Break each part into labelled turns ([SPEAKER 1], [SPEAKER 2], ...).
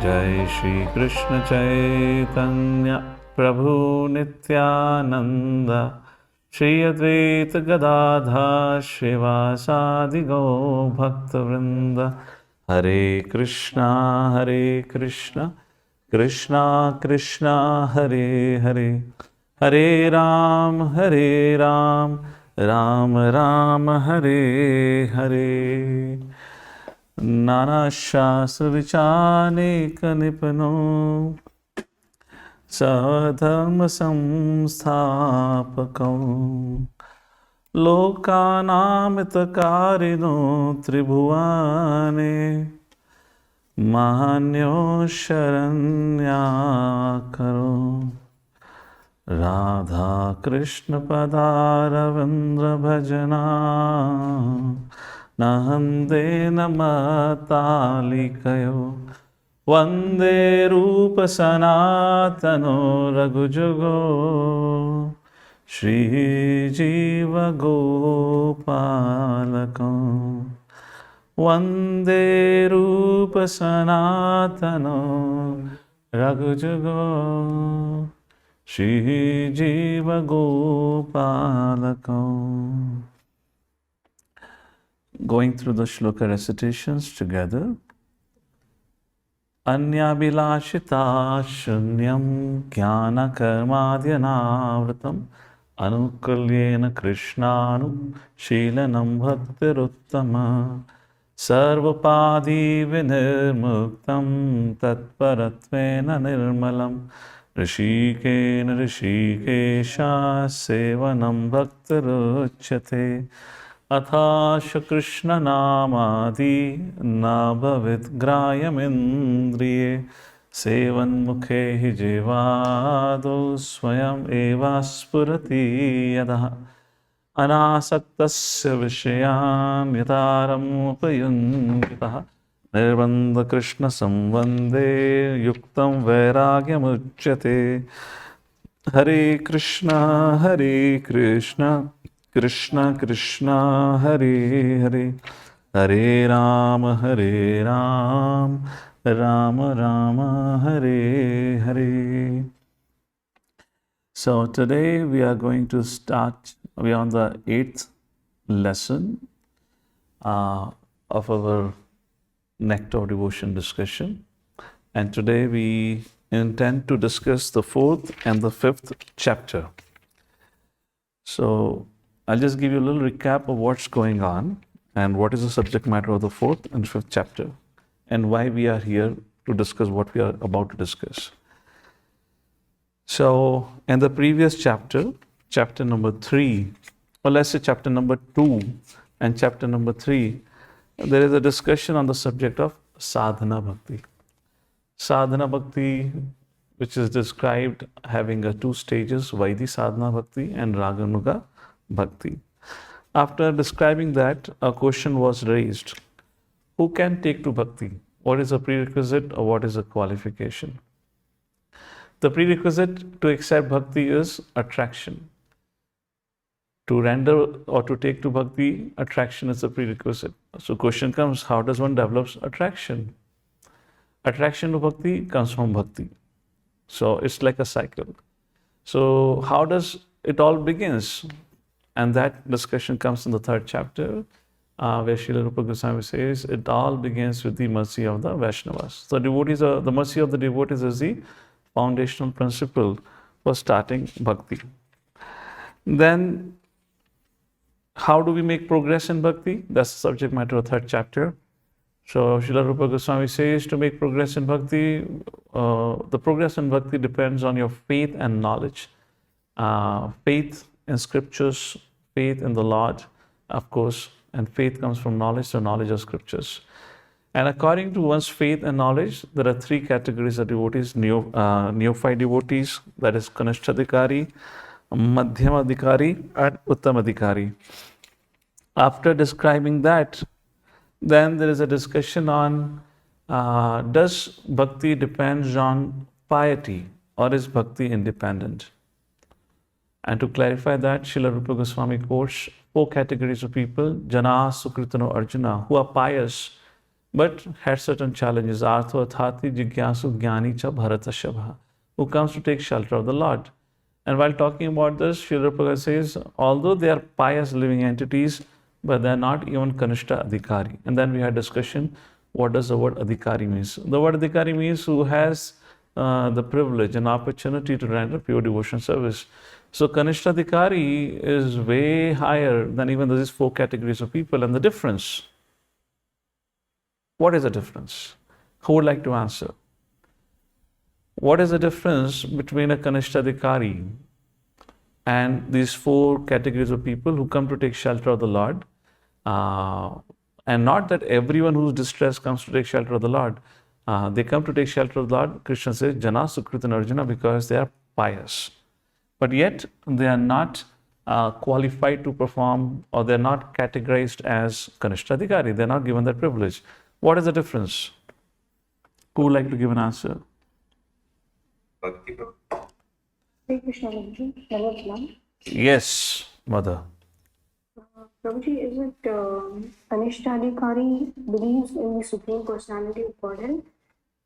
[SPEAKER 1] Jai Shri Krishna Chaitanya Prabhu Nityananda Shri Advaita Gadadha Shrivasadi Go Bhakta Vrinda Hare Krishna Krishna Krishna Hare Hare Hare Ram Ram Ram Hare Hare Nana Shastra Vichanek Nipano Sadharma Samsthapakam Lokanamitakarino Tribhuvane Mahanyo Sharanyakaro Radha Krishna Padaravindra Bhajana Nahande Namatali Vande Rupa Sanatano Raghujugo Shri Jiva Gopalakam Vande Rupa Sanatano Raghujugo Shri Jiva Gopalakam. Going through the shloka recitations together. Anyabhilashita shunyam jnana karmadhyanavratam anukalyena krishnanu shilanam bhaktiruttama sarvapadi vinirmuktam tatparatvena nirmalam rishikena rishikesha sevanam bhaktiruchyate Athasha Krishna Namadi Nabhavit Grayam Indriye Sevan Mukhe Hi Jivado Swayam Eva Spurati Yadaha Anasaktasya Vishayam Yataram Upayunkitaha Nirbandha Krishna Samvande Yuktam Vairagyam Uchyate Hare Krishna Krishna Krishna Hare Hare Hare Rama Rama Rama Hare Hare. So today we are going to start, we are on the 8th lesson of our Nectar devotion discussion, and today we intend to discuss the 4th and the 5th chapter. So I'll just give you a little recap of what's going on and what is the subject matter of the 4th and 5th chapter and why we are here to discuss what we are about to discuss. So in the previous chapter, chapter number 3, or let's say chapter number 2 and chapter number 3, there is a discussion on the subject of sadhana bhakti. Sadhana bhakti, which is described having 2 stages, Vaidhi sadhana bhakti and Raganuga Bhakti. After describing that, a question was raised. Who can take to bhakti? What is a prerequisite or what is a qualification? The prerequisite to accept bhakti is attraction. To render or to take to bhakti, attraction is a prerequisite. So question comes, how does one develop attraction? Attraction to bhakti comes from bhakti. So it's like a cycle. So how does it all begins? And that discussion comes in the 3rd chapter, where Shillarupa Goswami says, it all begins with the mercy of the Vaishnavas. So the mercy of the devotees is the foundational principle for starting bhakti. Then, how do we make progress in bhakti? That's the subject matter of 3rd chapter. So Shillarupa Goswami says to make progress in bhakti, the progress in bhakti depends on your faith and knowledge. Faith in scriptures, faith in the Lord, of course, and faith comes from knowledge, so knowledge of scriptures. And according to one's faith and knowledge, there are 3 categories of devotees: neophyte devotees, that is Kanishthadikari, Madhyamadikari, and Uttamadikari. After describing that, then there is a discussion on does bhakti depends on piety or is bhakti independent? And to clarify that, Shillarupa Goswami quotes 4 categories of people: Jana Sukritano Arjuna, who are pious but had certain challenges. Artho Athati Jigyasu Jnani Cha Bharata Shabha, who comes to take shelter of the Lord. And while talking about this, Shillarupa says, although they are pious living entities, but they are not even Kanishta Adhikari. And then we had discussion, what does the word Adhikari means? The word Adhikari means who has the privilege and opportunity to render pure devotion service. So Kanishta Adhikari is way higher than even these 4 categories of people. And the difference, what is the difference? Who would like to answer? What is the difference between a Kanishta Adhikari and these 4 categories of people who come to take shelter of the Lord? And not that everyone who's distressed comes to take shelter of the Lord. They come to take shelter of the Lord, Krishna says, Jana Sukrita Arjuna, because they are pious. But yet, they are not qualified to perform, or they're not categorized as Kanishta Adhikari. They're not given that privilege. What is the difference? Who would like to give an answer?
[SPEAKER 2] Bhakti.
[SPEAKER 1] Yes, Mother.
[SPEAKER 3] Prabhuji, is it Anishtadhikari believes in the Supreme Personality of Godhead,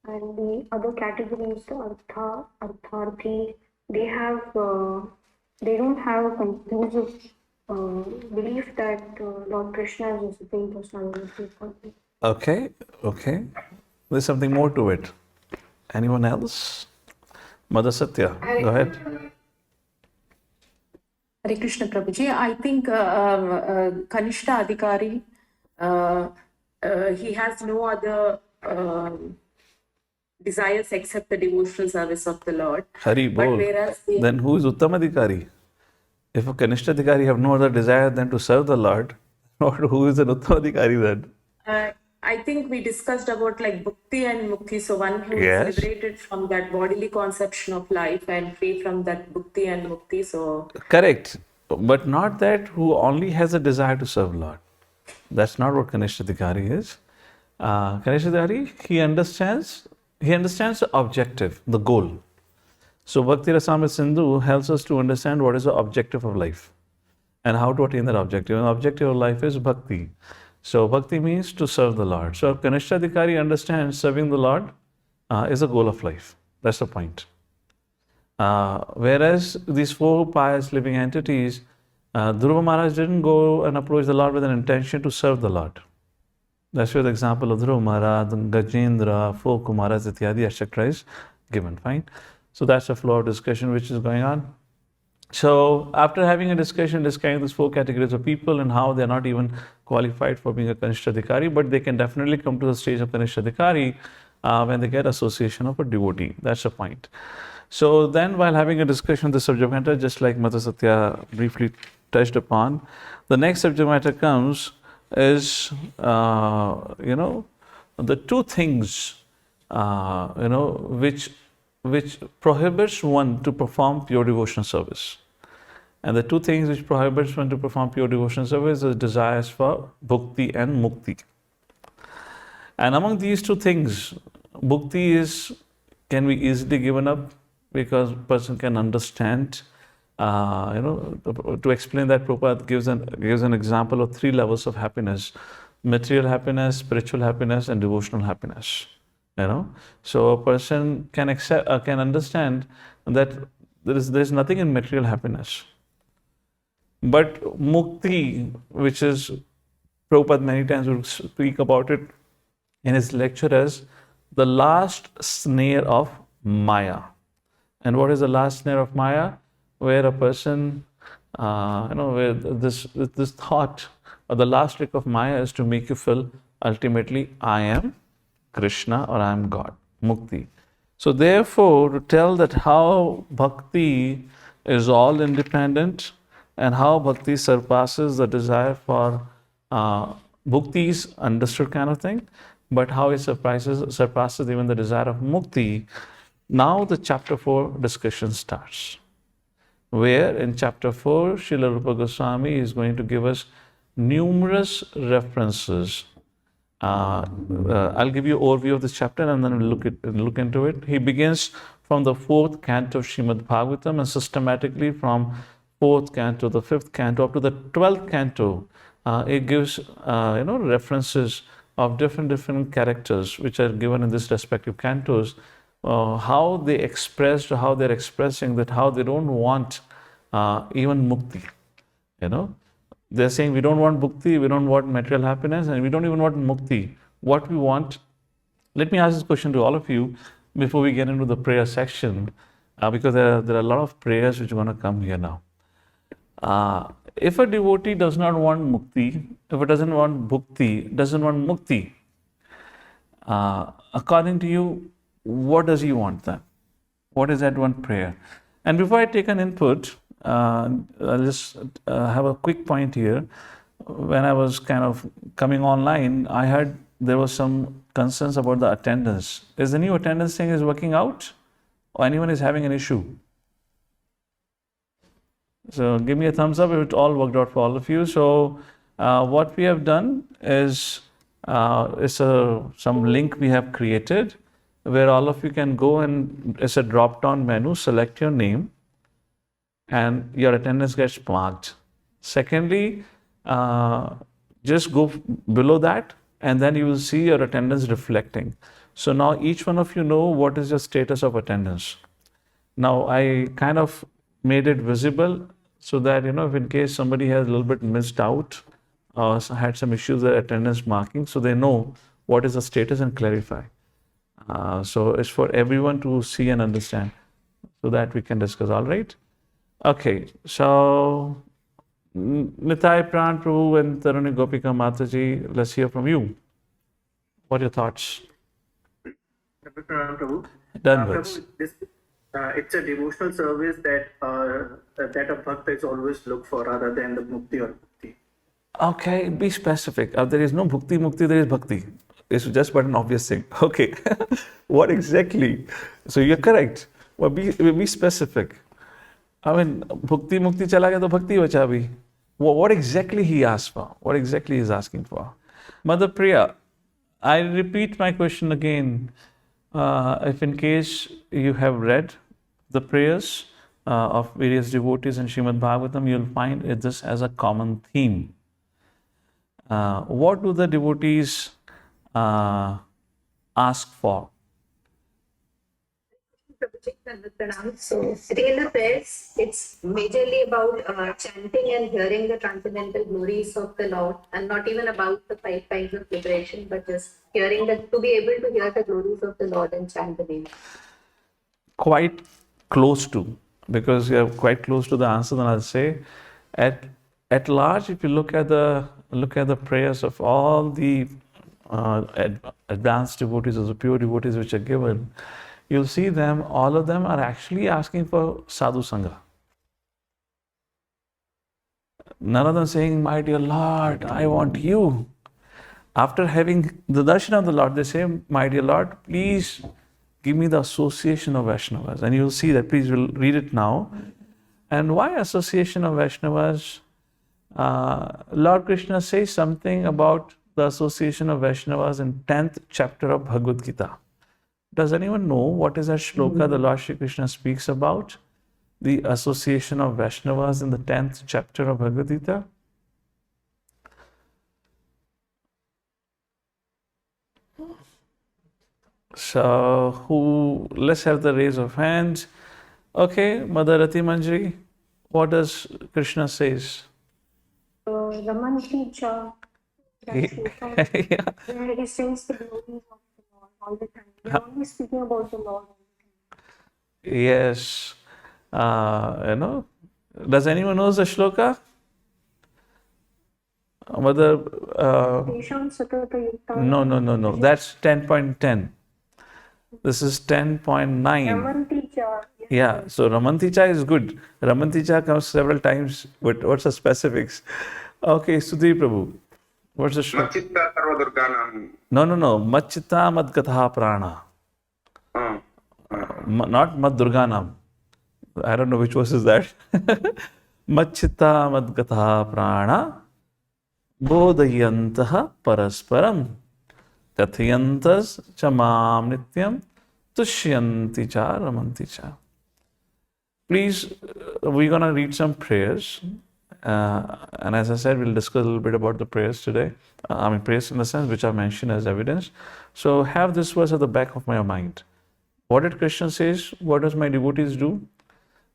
[SPEAKER 3] and the other categories, the Artha, Artharthi, they don't have a conclusive belief that Lord Krishna is the Supreme Personality of Godhead.
[SPEAKER 1] Okay. There's something more to it. Anyone else? Mother Satya, go ahead.
[SPEAKER 4] Hare Krishna Prabhuji. I think Kanishta Adhikari, he has no other desires except the devotional service of the Lord.
[SPEAKER 1] Hari Bol. Then who is Uttama Adhikari? If a Kanishta Adhikari have no other desire than to serve the Lord, who is an Uttama Adhikari then?
[SPEAKER 4] I think we discussed about like Bhakti and Mukti. So one who is liberated from that bodily conception of life and free from that Bhakti and Mukti. So
[SPEAKER 1] correct. But not that who only has a desire to serve Lord. That's not what Kanishta Adhikari is. Kanishta Adhikari, he understands the objective, the goal. So Bhakti Rasamrita Sindhu helps us to understand what is the objective of life and how to attain that objective. And the objective of life is Bhakti. So Bhakti means to serve the Lord. So Kanishta Adhikari understands serving the Lord is a goal of life. That's the point. Whereas these 4 pious living entities, Dhruva Maharaj didn't go and approach the Lord with an intention to serve the Lord. That's where the example of Dhruva Maharaj, Gajendra, 4 Kumaras, Ityadi, etc. is given. Fine. So that's the flow of discussion which is going on. So after having a discussion discussing these 4 categories of people and how they're not even qualified for being a Kanishta Adhikari, but they can definitely come to the stage of Kanishta Adhikari when they get association of a devotee. That's the point. So then while having a discussion on the subject matter, just like Mata Satya briefly touched upon, the next subject matter comes is, the 2 things, which prohibits one to perform pure devotional service. And the 2 things which prohibits one to perform pure devotional service is desires for bhakti and mukti. And among these 2 things, bhakti can be easily given up because a person can understand. To explain that, Prabhupada gives an example of 3 levels of happiness: material happiness, spiritual happiness, and devotional happiness. So a person can understand that there is nothing in material happiness. But mukti, which is, Prabhupada many times will speak about it in his lecture as the last snare of Maya. And what is the last snare of Maya? Where a person, where this thought, or the last trick of Maya is to make you feel ultimately, I am Krishna or I am God, mukti. So therefore, to tell that how bhakti is all independent and how bhakti surpasses the desire for bhakti is understood kind of thing, but how it surpasses even the desire of mukti. Now the chapter 4 discussion starts, where in chapter 4, Shillarupa Goswami is going to give us numerous references. I'll give you an overview of this chapter and then we'll look into it. He begins from the 4th canto of Srimad Bhagavatam and systematically from 4th canto, the 5th canto up to the 12th canto. It gives references of different characters which are given in this respective cantos, how they expressed, how they're expressing that, how they don't want even mukti. You know, they're saying we don't want bhakti, we don't want material happiness, and we don't even want mukti. What we want, let me ask this question to all of you before we get into the prayer section, because there are a lot of prayers which are going to come here now. If a devotee does not want mukti, if it doesn't want bhakti, doesn't want mukti, according to you, what does he want then? What is that one prayer? And before I take an input, I'll just have a quick point here. When I was kind of coming online, I heard there was some concerns about the attendance. Is the new attendance thing is working out, or anyone is having an issue? So give me a thumbs up if it all worked out for all of you. So what we have done is some link we have created where all of you can go, and it's a drop-down menu, select your name, and your attendance gets marked. Secondly, just go below that, and then you will see your attendance reflecting. So now each one of you know what is your status of attendance. Now I kind of made it visible so that, you know, if in case somebody has a little bit missed out or had some issues with attendance marking, so they know what is the status and clarify. So it's for everyone to see and understand so that we can discuss. All right? Okay, so Nitai Pran Prabhu and Taruni Gopika Mataji, let's hear from you. What are your thoughts?
[SPEAKER 5] Prabhu.
[SPEAKER 1] Done with.
[SPEAKER 5] Prabhu, it's a devotional service that a bhakta is always look for, rather than the mukti or bhakti.
[SPEAKER 1] Okay, be specific. There is no bhakti mukti, there is bhakti. It's just but an obvious thing. Okay, what exactly? So you're correct. Well, be specific. I mean, bhakti mukti chala gaya to bhakti bacha bhi. What exactly he asked for? What exactly he's asking for? Mother Priya, I repeat my question again. If in case you have read the prayers of various devotees in Srimad Bhagavatam, you'll find this as a common theme. What do the devotees ask for?
[SPEAKER 6] So, sitting in the prayers, it's majorly about chanting and hearing the transcendental glories of the Lord, and not even about the 5 kinds of liberation, but just hearing to be able to hear the glories of the Lord and chant the name.
[SPEAKER 1] Quite close to, because you are quite close to the answer. Then I'll say, at large, if you look at the prayers of all the advanced devotees or the pure devotees which are given, you'll see them, all of them are actually asking for sadhu sangha. None of them saying, my dear Lord, I want you. After having the darshan of the Lord, they say, my dear Lord, please give me the association of Vaishnavas. And you'll see that, please we'll read it now. And why association of Vaishnavas? Lord Krishna says something about the association of Vaishnavas in 10th chapter of Bhagavad Gita. Does anyone know what is that shloka the Lord Shri Krishna speaks about? The association of Vaishnavas in the 10th chapter of Bhagavad Gita? So, let's have the raise of hands. Okay, Mother Rati Manjari, what does Krishna says?
[SPEAKER 3] Ramanti Cha,
[SPEAKER 1] Yeah.
[SPEAKER 3] where he sings the glories of the Lord all the time. They're always speaking about the Lord.
[SPEAKER 1] Yes. Does anyone knows the shloka? Mother,
[SPEAKER 3] Tesham Satata Yukta.
[SPEAKER 1] no. That's 10.10. This is 10.9.
[SPEAKER 3] Ramanti Cha.
[SPEAKER 1] Yeah, so Ramanti Cha is good. Ramanti Cha comes several times, but what's the specifics? Okay, Sudhir Prabhu, what's the shloka?
[SPEAKER 2] Machitta Sarva Durganam.
[SPEAKER 1] No. Machita Mad Gatha Prana. Not Mad Durganam. I don't know which verse is that. Machita Mad Gatha Prana Bodhayantaha Parasparam Kathayantas Chamam Nityam Tushyanti Cha Ramanti Cha. Please, we're going to read some prayers. And as I said, we'll discuss a little bit about the prayers today. Prayers in the sense which are mentioned as evidence. So have this verse at the back of my mind. What did Krishna says? What does my devotees do?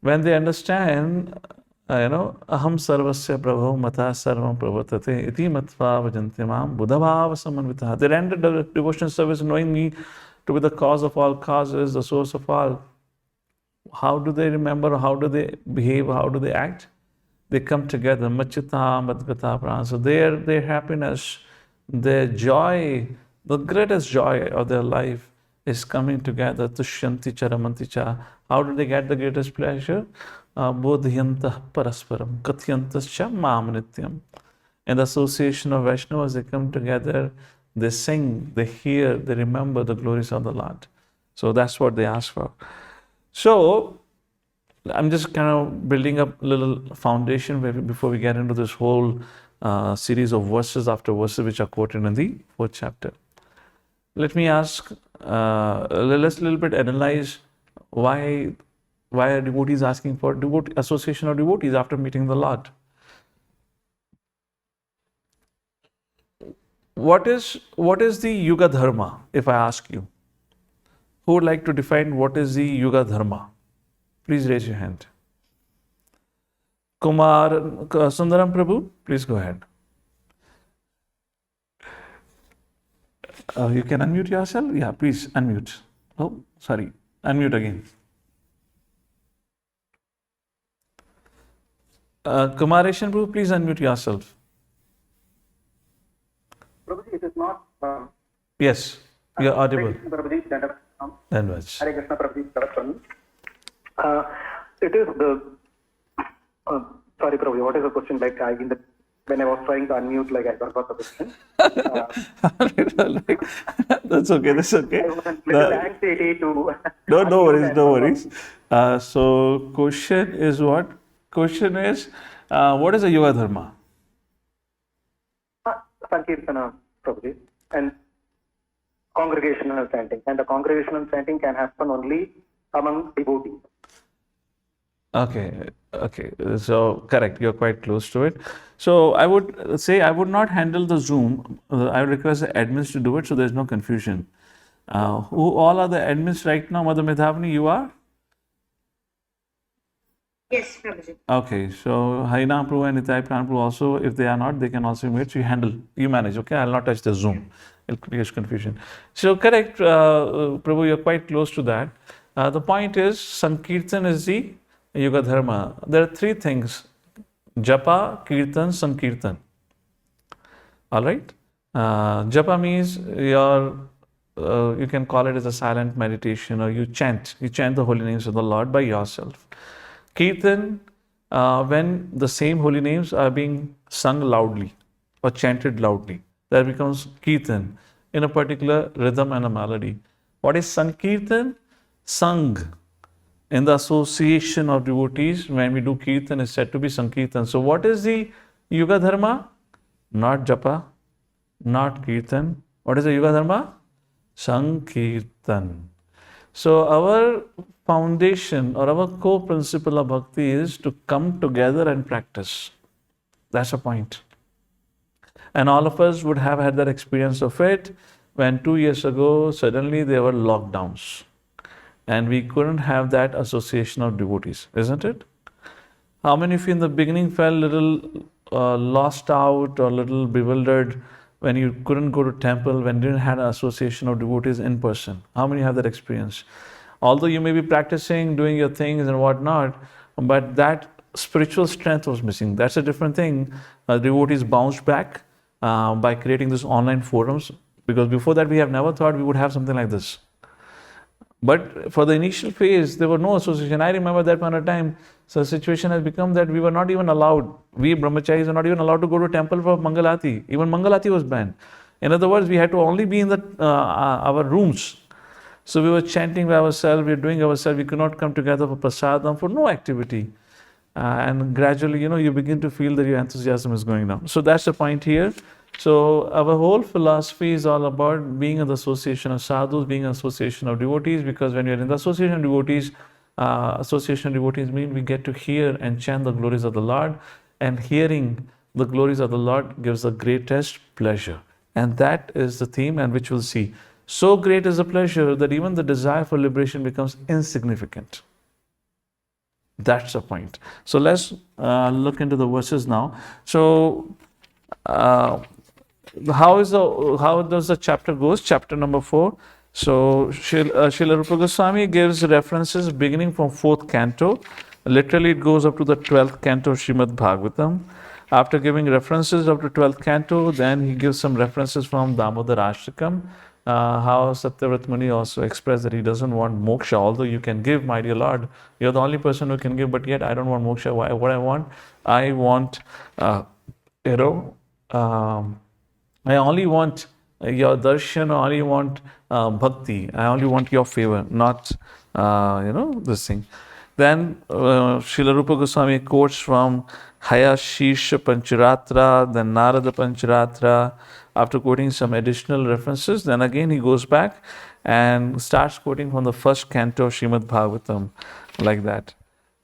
[SPEAKER 1] When they understand, aham sarvasya prabho mata sarvam pravartate iti matva vajanti mam buddhabhava samanvitaha. They render the devotional service knowing me to be the cause of all causes, the source of all. How do they remember? How do they behave? How do they act? They come together. Machita madgata prana. So their happiness, their joy, the greatest joy of their life is coming together. Tushyanti charamanti cha. How do they get the greatest pleasure? Bodhyantah parasparam kathyantascha mam nityam. In the association of Vaishnavas, they come together, they sing, they hear, they remember the glories of the Lord. So that's what they ask for. So I'm just kind of building up a little foundation before we get into this whole series of verses after verses which are quoted in the 4th chapter. Let me ask, let's a little bit analyze why are devotees asking for association of devotees after meeting the Lord. What is the Yuga Dharma, if I ask you? Who would like to define what is the Yuga Dharma? Please raise your hand. Sundaram Prabhu, please go ahead. You can unmute yourself? Yeah, please unmute. Oh, sorry. Unmute again. Kumareshan Prabhu, please unmute yourself.
[SPEAKER 5] Prabhuji, it is not.
[SPEAKER 1] Yes, you are audible.
[SPEAKER 5] Prabhuji,
[SPEAKER 1] Dhanwaj.
[SPEAKER 5] Hare Krishna, Prabhuji. It is the. Sorry, Prabhuji, what is the question? Like, when I was trying to unmute, I forgot the question.
[SPEAKER 1] That's okay. That's okay.
[SPEAKER 5] I was a little anxiety to.
[SPEAKER 1] No worries. So, question is what? Question is, what is a Yuga Dharma?
[SPEAKER 5] Sankirtana, Prabhuji, and congregational chanting. And the congregational chanting can happen only among devotees.
[SPEAKER 1] Okay. So, correct. You're quite close to it. So, I would say I would not handle the Zoom. I would request the admins to do it so there's no confusion. Who all are the admins right now? Mother Medhavani, you are?
[SPEAKER 3] Yes, Prabhuji.
[SPEAKER 1] Okay, so Haina Prabhu and Nitai Pran Prabhu also, if they are not, they can also be made. So you manage, okay? I'll not touch the Zoom. It'll create confusion. So correct, Prabhu, you're quite close to that. The point is, Sankirtan is the Yuga Dharma. There are 3 things: Japa, Kirtan, Sankirtan. All right? Japa means you can call it as a silent meditation, or you chant the holy names of the Lord by yourself. Kirtan, when the same holy names are being sung loudly or chanted loudly, that becomes Kirtan in a particular rhythm and a melody. What is Sankirtan? Sung in the association of devotees. When we do Kirtan, is said to be Sankirtan. So what is the Yuga Dharma? Not Japa, not Kirtan. What is the Yuga Dharma? Sankirtan. So our foundation or our core principle of bhakti is to come together and practice. That's the point. And all of us would have had that experience of it when 2 years ago, suddenly there were lockdowns. And we couldn't have that association of devotees, isn't it? How many of you in the beginning felt a little lost out or a little bewildered when you couldn't go to temple, when you didn't have an association of devotees in person? How many have that experience? Although you may be practicing, doing your things and whatnot, but that spiritual strength was missing. That's a different thing. Devotees bounced back by creating these online forums, because before that we have never thought we would have something like this. But for the initial phase, there was no association. I remember that point of time, so the situation has become that we were not even allowed, we brahmacharis are not even allowed to go to temple for Mangalati. Even Mangalati was banned. In other words, we had to only be in our rooms. So we were chanting by ourselves, we were doing ourselves, we could not come together for prasadam, for no activity. And gradually, you begin to feel that your enthusiasm is going down. So that's the point here. So our whole philosophy is all about being in the association of sadhus, being in the association of devotees, because when you're in the association of devotees mean we get to hear and chant the glories of the Lord. and hearing the glories of the Lord gives the greatest pleasure. And that is the theme, and which we'll see. So great is the pleasure that even the desire for liberation becomes insignificant. That's the point. So let's look into the verses now. So how does the chapter goes? Chapter number 4. So Shillarupa Goswami gives references beginning from 4th canto. Literally, it goes up to the 12th canto of Srimad Bhagavatam. After giving references up to 12th canto, then he gives some references from Damodar Ashtakam. How Satyavrat Muni also expressed that he doesn't want moksha, although you can give, my dear Lord. You're the only person who can give, but yet I don't want moksha. What I want? I want, I only want your darshan, I only want bhakti, I only want your favor, not, this thing. Then Shillarupa Goswami quotes from Hayashisha Pancharatra, then Narada Pancharatra. After quoting some additional references, then again he goes back and starts quoting from the 1st canto of Srimad Bhagavatam, like that.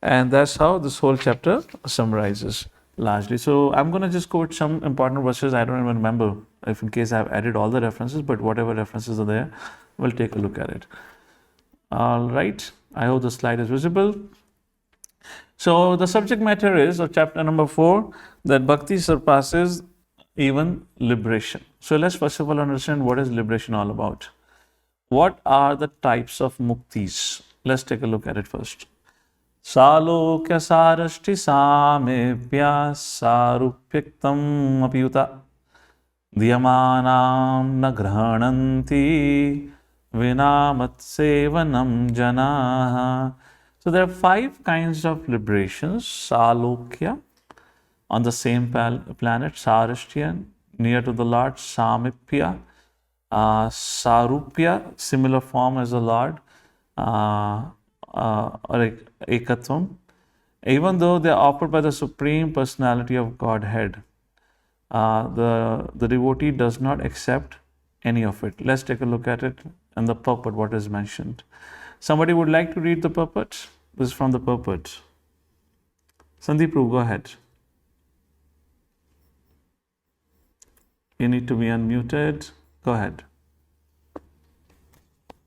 [SPEAKER 1] And that's how this whole chapter summarizes largely. So I'm going to just quote some important verses. I don't even remember if in case I've added all the references, but whatever references are there, we'll take a look at it. All right. I hope the slide is visible. So the subject matter is of chapter number 4, that bhakti surpasses even liberation. So let's first of all understand what is liberation all about. What are the types of muktis? Let's take a look at it first. Salokya sarashti samepya sarupyaktam apyuta diyamanam naghrananti vinamat sevanam janaha. So there are 5 kinds of liberations. Salokya, on the same planet, Sarashtiya, near to the Lord, Samipya, Sarupya, similar form as the Lord, or Ekatvam. Even though they are offered by the Supreme Personality of Godhead, the devotee does not accept any of it. Let's take a look at it and the purport, what is mentioned. Somebody would like to read the purport? This is from the purport. Sandeep, go ahead. You need to be unmuted. Go ahead.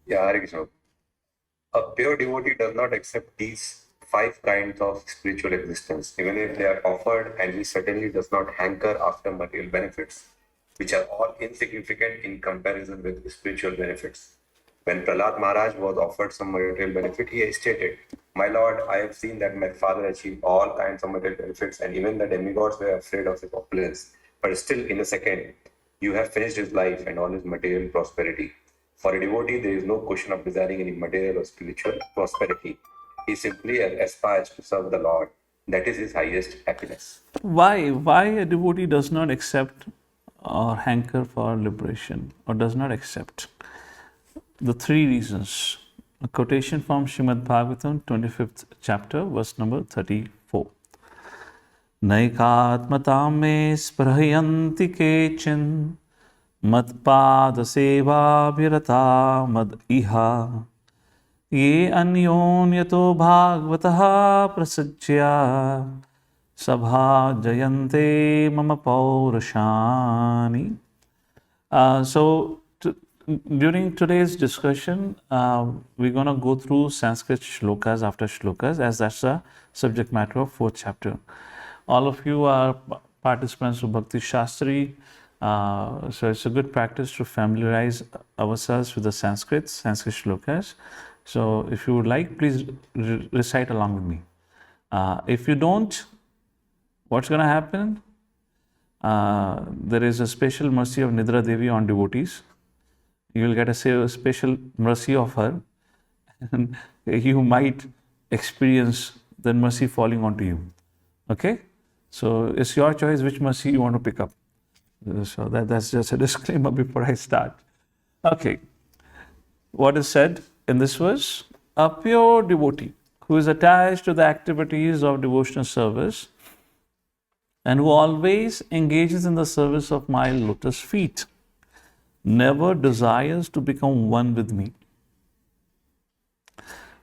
[SPEAKER 2] Yeah, Hare Krishna. A pure devotee does not accept these 5 kinds of spiritual existence, even if they are offered, and he certainly does not hanker after material benefits, which are all insignificant in comparison with spiritual benefits. When Bharat Maharaj was offered some material benefit, he stated, "My Lord, I have seen that my father achieved all kinds of material benefits, and even the demigods were afraid of his opulence. But still, in a second, you have finished his life and all his material prosperity. For a devotee, there is no question of desiring any material or spiritual prosperity. He simply aspires to serve the Lord. That is his highest happiness."
[SPEAKER 1] Why a devotee does not accept or hanker for liberation, or does not accept? The 3 reasons. A quotation from Srimad Bhagavatam, 25th chapter, verse number 34. Naikatmatam me sprahayanti kechin matpada seva bhirata mad iha ye anyonyato bhagavataha prasajya sabha jayante mama paurashani. During today's discussion, we're going to go through Sanskrit shlokas after shlokas, as that's the subject matter of 4th chapter. All of you are participants of Bhakti Shastri, so it's a good practice to familiarize ourselves with the Sanskrit shlokas. So if you would like, please recite along with me. If you don't, what's going to happen? There is a special mercy of Nidra Devi on devotees. You will get a special mercy of her, and you might experience that mercy falling onto you. Okay? So it's your choice which mercy you want to pick up. So that's just a disclaimer before I start. Okay. What is said in this verse? A pure devotee who is attached to the activities of devotional service and who always engages in the service of my lotus feet never desires to become one with me.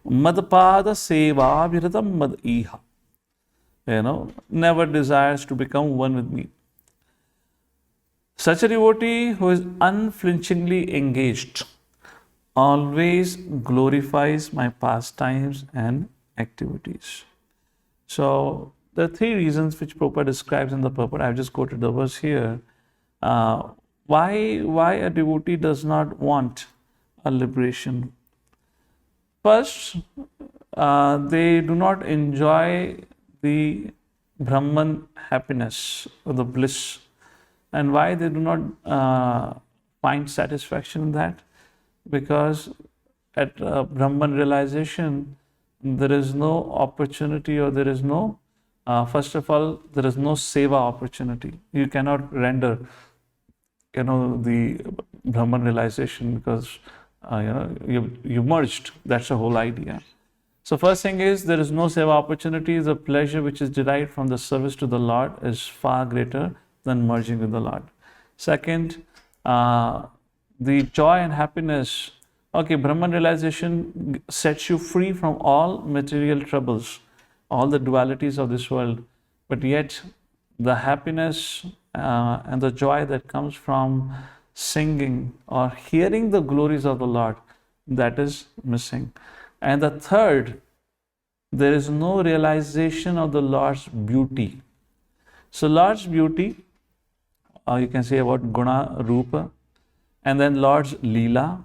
[SPEAKER 1] Madpada seva bhiratam mad iha never desires to become one with me. Such a devotee who is unflinchingly engaged always glorifies my pastimes and activities. So there are three reasons which Prabhupada describes in the purport. I've just quoted the verse here. Why a devotee does not want a liberation? First, they do not enjoy the Brahman happiness or the bliss. And why they do not find satisfaction in that? Because at Brahman realization, there is no opportunity, or there is no, first of all, there is no seva opportunity. You cannot render, the Brahman realization, because, you merged. That's the whole idea. So first thing is, there is no seva opportunity. The pleasure which is derived from the service to the Lord is far greater than merging with the Lord. Second, the joy and happiness. Okay, Brahman realization sets you free from all material troubles, all the dualities of this world. But yet, the happiness and the joy that comes from singing or hearing the glories of the Lord, that is missing. And the third, there is no realization of the Lord's beauty. So Lord's beauty, you can say about Guna, Rupa, and then Lord's Leela,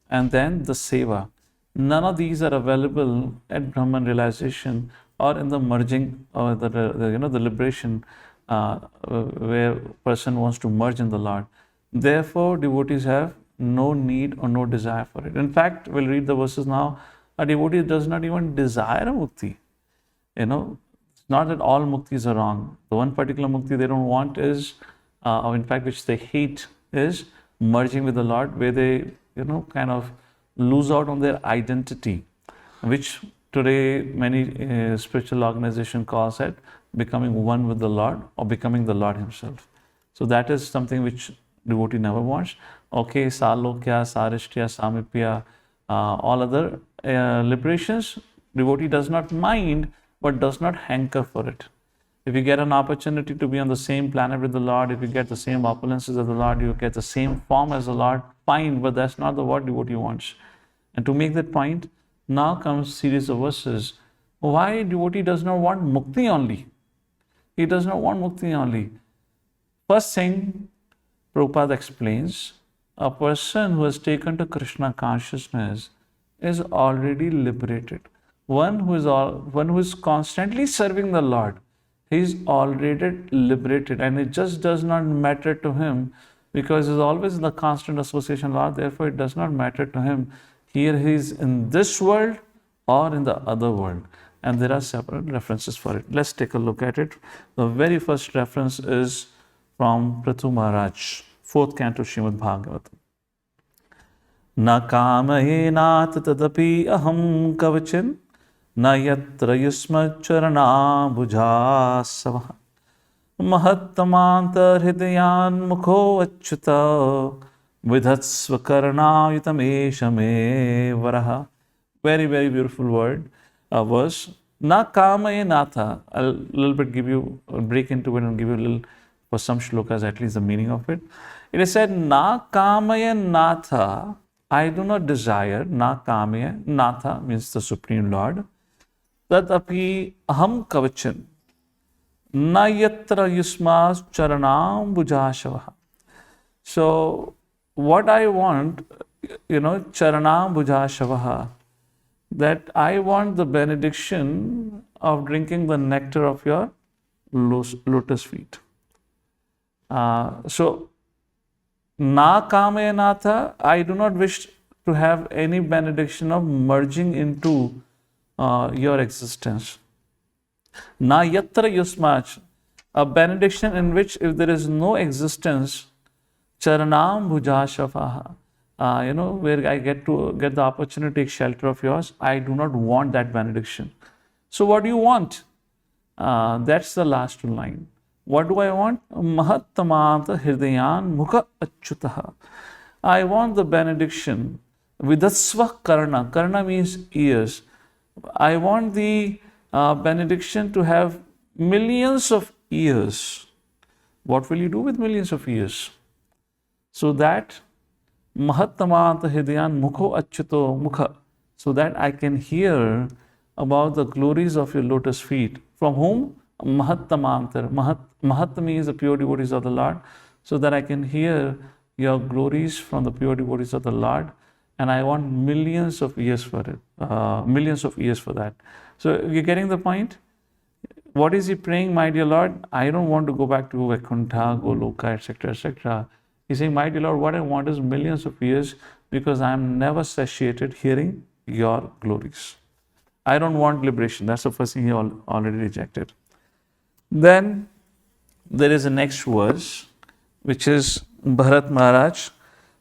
[SPEAKER 1] and then the Seva. None of these are available at Brahman realization or in the merging or the liberation where person wants to merge in the Lord. Therefore, devotees have no need or no desire for it. In fact, we'll read the verses now. A devotee does not even desire a mukti. It's not that all muktis are wrong. The one particular mukti they don't want is, or in fact, which they hate, is merging with the Lord, where they, kind of lose out on their identity, which today many spiritual organization calls it becoming one with the Lord or becoming the Lord Himself. So that is something which devotee never wants. Okay, Salokya, Sarishtya, Samipya, all other liberations, devotee does not mind, but does not hanker for it. If you get an opportunity to be on the same planet with the Lord, if you get the same opulences of the Lord, you get the same form as the Lord, fine, but that's not what devotee wants. And to make that point, now comes series of verses. Why devotee does not want mukti only? He does not want mukti only. First thing, Prabhupada explains, a person who has taken to Krishna consciousness is already liberated. One who is constantly serving the Lord, he is already liberated, and it just does not matter to him, because he is always in the constant association with Lord. Therefore, it does not matter to him here he is in this world or in the other world. And there are several references for it. Let's take a look at it. The very first reference is from Bharat Maharaj, 4th canto Srimad Bhagavatam. Na kamayenat tadapi aham kavachin na yatra yusma charana bhujasava mahattamanta hridayan mukho achyuta vidhatsva karnayutam eshame varaha. Very, very beautiful word, verse. Na kamayenatha. I'll a little bit give you a break into it and give you a little, for some shlokas at least, the meaning of it. It is said, na kamayenatha. I do not desire. Na kamaya. Natha means the Supreme Lord. Tadapi aham kavachin. Na yatra yusmas charanam bhujashavaha. So, what I want, charanam bhujashavaha, that I want the benediction of drinking the nectar of your lotus feet. So, na kamayanatha, I do not wish to have any benediction of merging into your existence. Na yatra yusmach, a benediction in which if there is no existence, charanam bhujashavaha, where I get the opportunity to take shelter of yours, I do not want that benediction. So what do you want? That's the last line. What do I want? Mahattamanta hridayan mukha achyutaha. I want the benediction vidhatsva karna. Karna means ears. I want the benediction to have millions of years. What will you do with millions of years? So that Mahattamant Hridayan Mukho Achyuto Mukha, so that I can hear about the glories of your lotus feet. From whom? Mahattamantar. Mahat means the pure devotees of the Lord, so that I can hear your glories from the pure devotees of the Lord, and I want millions of years for it, millions of years for that. So you're getting the point? What is he praying, my dear Lord? I don't want to go back to Vaikuntha, Goloka, etc., etc. He's saying, my dear Lord, what I want is millions of years, because I am never satiated hearing your glories. I don't want liberation. That's the first thing he already rejected. Then there is a next verse, which is Bharat Maharaj.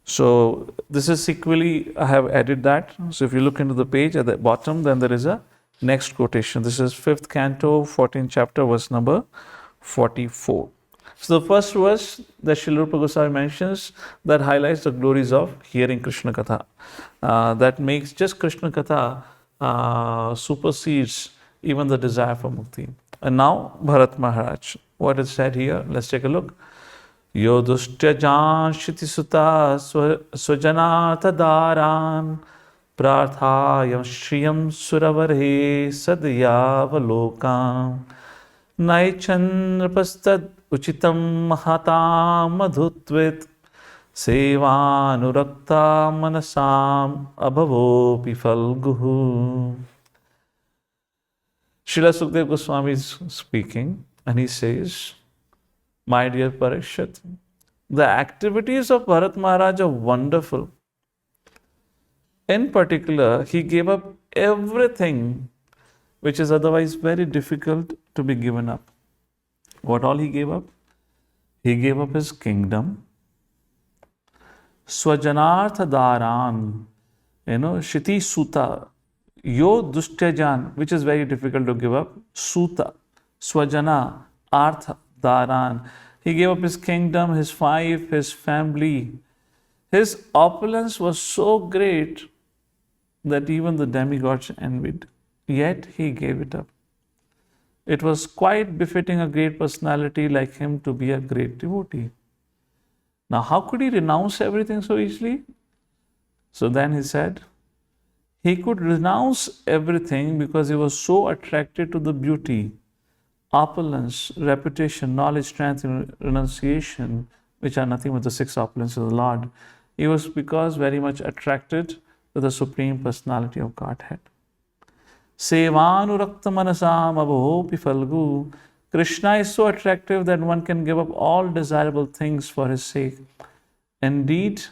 [SPEAKER 1] So this is sequely, I have added that. So if you look into the page at the bottom, then there is a next quotation. This is 5th canto, 14th chapter, verse number 44. So the first verse that Shillarupa Goswami mentions, that highlights the glories of hearing Krishna Katha. That makes just Krishna Katha supersedes even the desire for mukti. And now Bharat Maharaj. What is said here? Let's take a look. Yodustyajan Shiti Sutta Swajanartha Dharan Prarthayam Shriyam Suravare Sadyavalokam Naichandrapastad Uchitam Mahatam Madhutvit Sevanurakta Manasam Abhavopi Falguhu. Srila Sukdev Goswami is speaking, and he says, my dear Parikshit, the activities of Bharat Maharaj are wonderful. In particular, he gave up everything which is otherwise very difficult to be given up. What all he gave up? He gave up his kingdom, Swajanartha Dharan, Shiti Suta, Yo Dustyajan, which is very difficult to give up, Suta, Swajana, Artha, Dharan. He gave up his kingdom, his wife, his family. His opulence was so great that even the demigods envied. Yet he gave it up. It was quite befitting a great personality like him to be a great devotee. Now, how could he renounce everything so easily? So then he said, he could renounce everything because he was so attracted to the beauty, opulence, reputation, knowledge, strength, and renunciation, which are nothing but the 6 opulences of the Lord. He was because very much attracted to the Supreme Personality of Godhead. Sevanurakta manasam abhopi falgu. Krishna is so attractive that one can give up all desirable things for his sake. Indeed,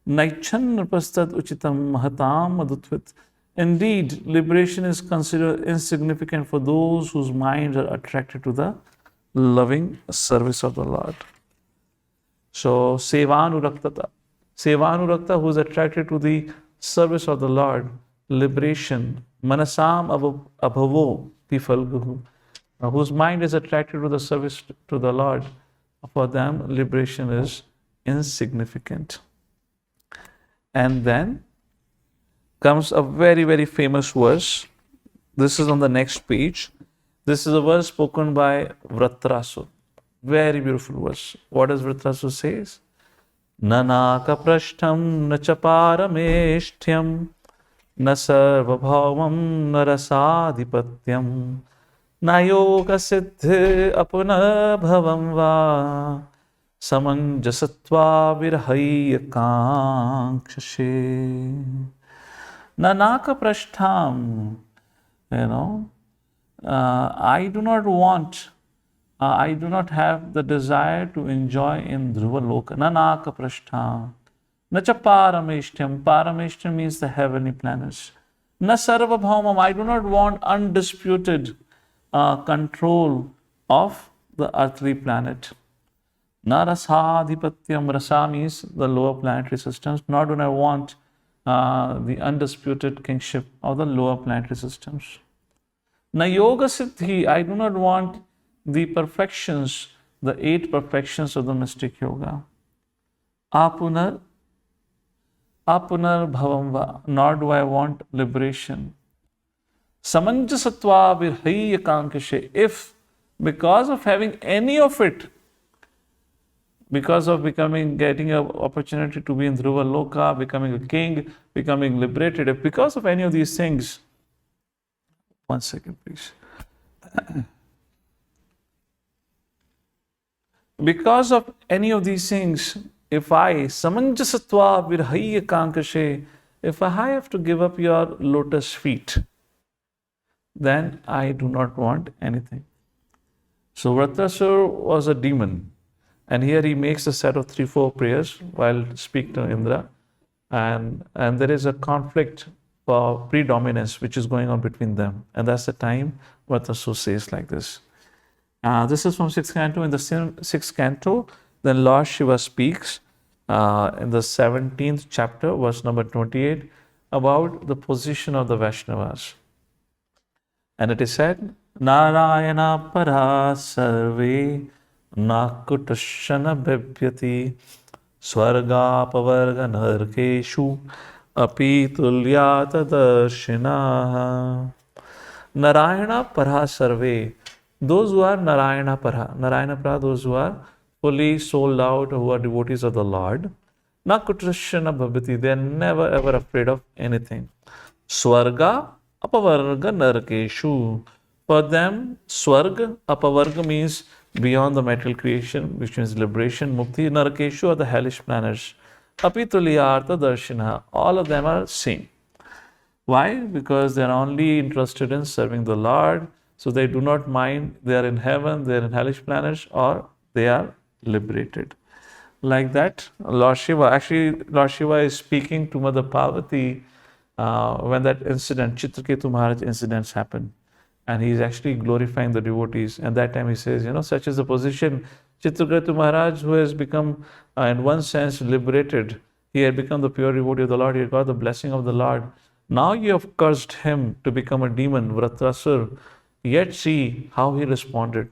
[SPEAKER 1] naichandrapastad uchitam mahatam madhutvit. Indeed, liberation is considered insignificant for those whose minds are attracted to the loving service of the Lord. So, Sevanurakta, who is attracted to the service of the Lord, liberation, manasam abhavo pifalguhu, whose mind is attracted to the service to the Lord, for them liberation is insignificant. And then comes a very, very famous verse. This is on the next page. This is a verse spoken by Rathra. Very beautiful verse. What does Rathra says? Nanaka prashtham nachaparameshtyam na sarvabhavam narasadhipatyam na yoga siddhi apuna bhavam va samanjasatva virahaya kankshashe. Nanaka prashtham, I do not want, I do not have the desire to enjoy in Dhruva Loka. Nanaka prashtham. Nacha parameshtyam. Parameshtyam means the heavenly planets. Na sarvabhaumam. I do not want undisputed control of the earthly planet. Na rasadhipatyam. Rasa means the lower planetary systems. Nor do I want the undisputed kingship of the lower planetary systems. Na yoga siddhi. I do not want the perfections, the 8 perfections of the mystic yoga. Apunar bhavamva. Nor do I want liberation. Samanjasatva virhaya kankashe. If because of having any of it, because of getting an opportunity to be in Dhruva Loka, becoming a king, becoming liberated, if because of any of these things, one second please. Because of any of these things, if I, samanjasatva virhaya kankashe, if I have to give up your lotus feet, then I do not want anything. So Vratrasur was a demon. And here he makes a set of 3-4 prayers while speaking to Indra. And there is a conflict for predominance which is going on between them. And that's the time Vratrasur says like this. This is from 6th canto. In the 6th canto, then Lord Shiva speaks in the 17th chapter, verse number 28, about the position of the Vaishnavas. And it is said, Narayana para sarve nakutashana bhebhyati swarga pavarga narkeshu api tulyata darshinaha. Narayana para sarve. Those who are Narayana para, those who are fully sold out, who are devotees of the Lord, nakutashana bhebhyati, they are never ever afraid of anything. Swarga apavarga narkeshu. For them, Swarga, Apavarga means beyond the material creation, which means liberation. Mukti, Narakeshu are the hellish planners. Apitulyartha Darshina, all of them are same. Why? Because they are only interested in serving the Lord, so they do not mind they are in heaven, they are in hellish planners, or they are liberated. Like that, Lord Shiva is speaking to Mother Parvati when that incident, Chitraketu Maharaj incidents happened. And he is actually glorifying the devotees. And that time he says, such is the position. Chitraketu Maharaj, who has become, in one sense, liberated. He had become the pure devotee of the Lord. He had got the blessing of the Lord. Now you have cursed him to become a demon, Vratrasur. Yet see how he responded.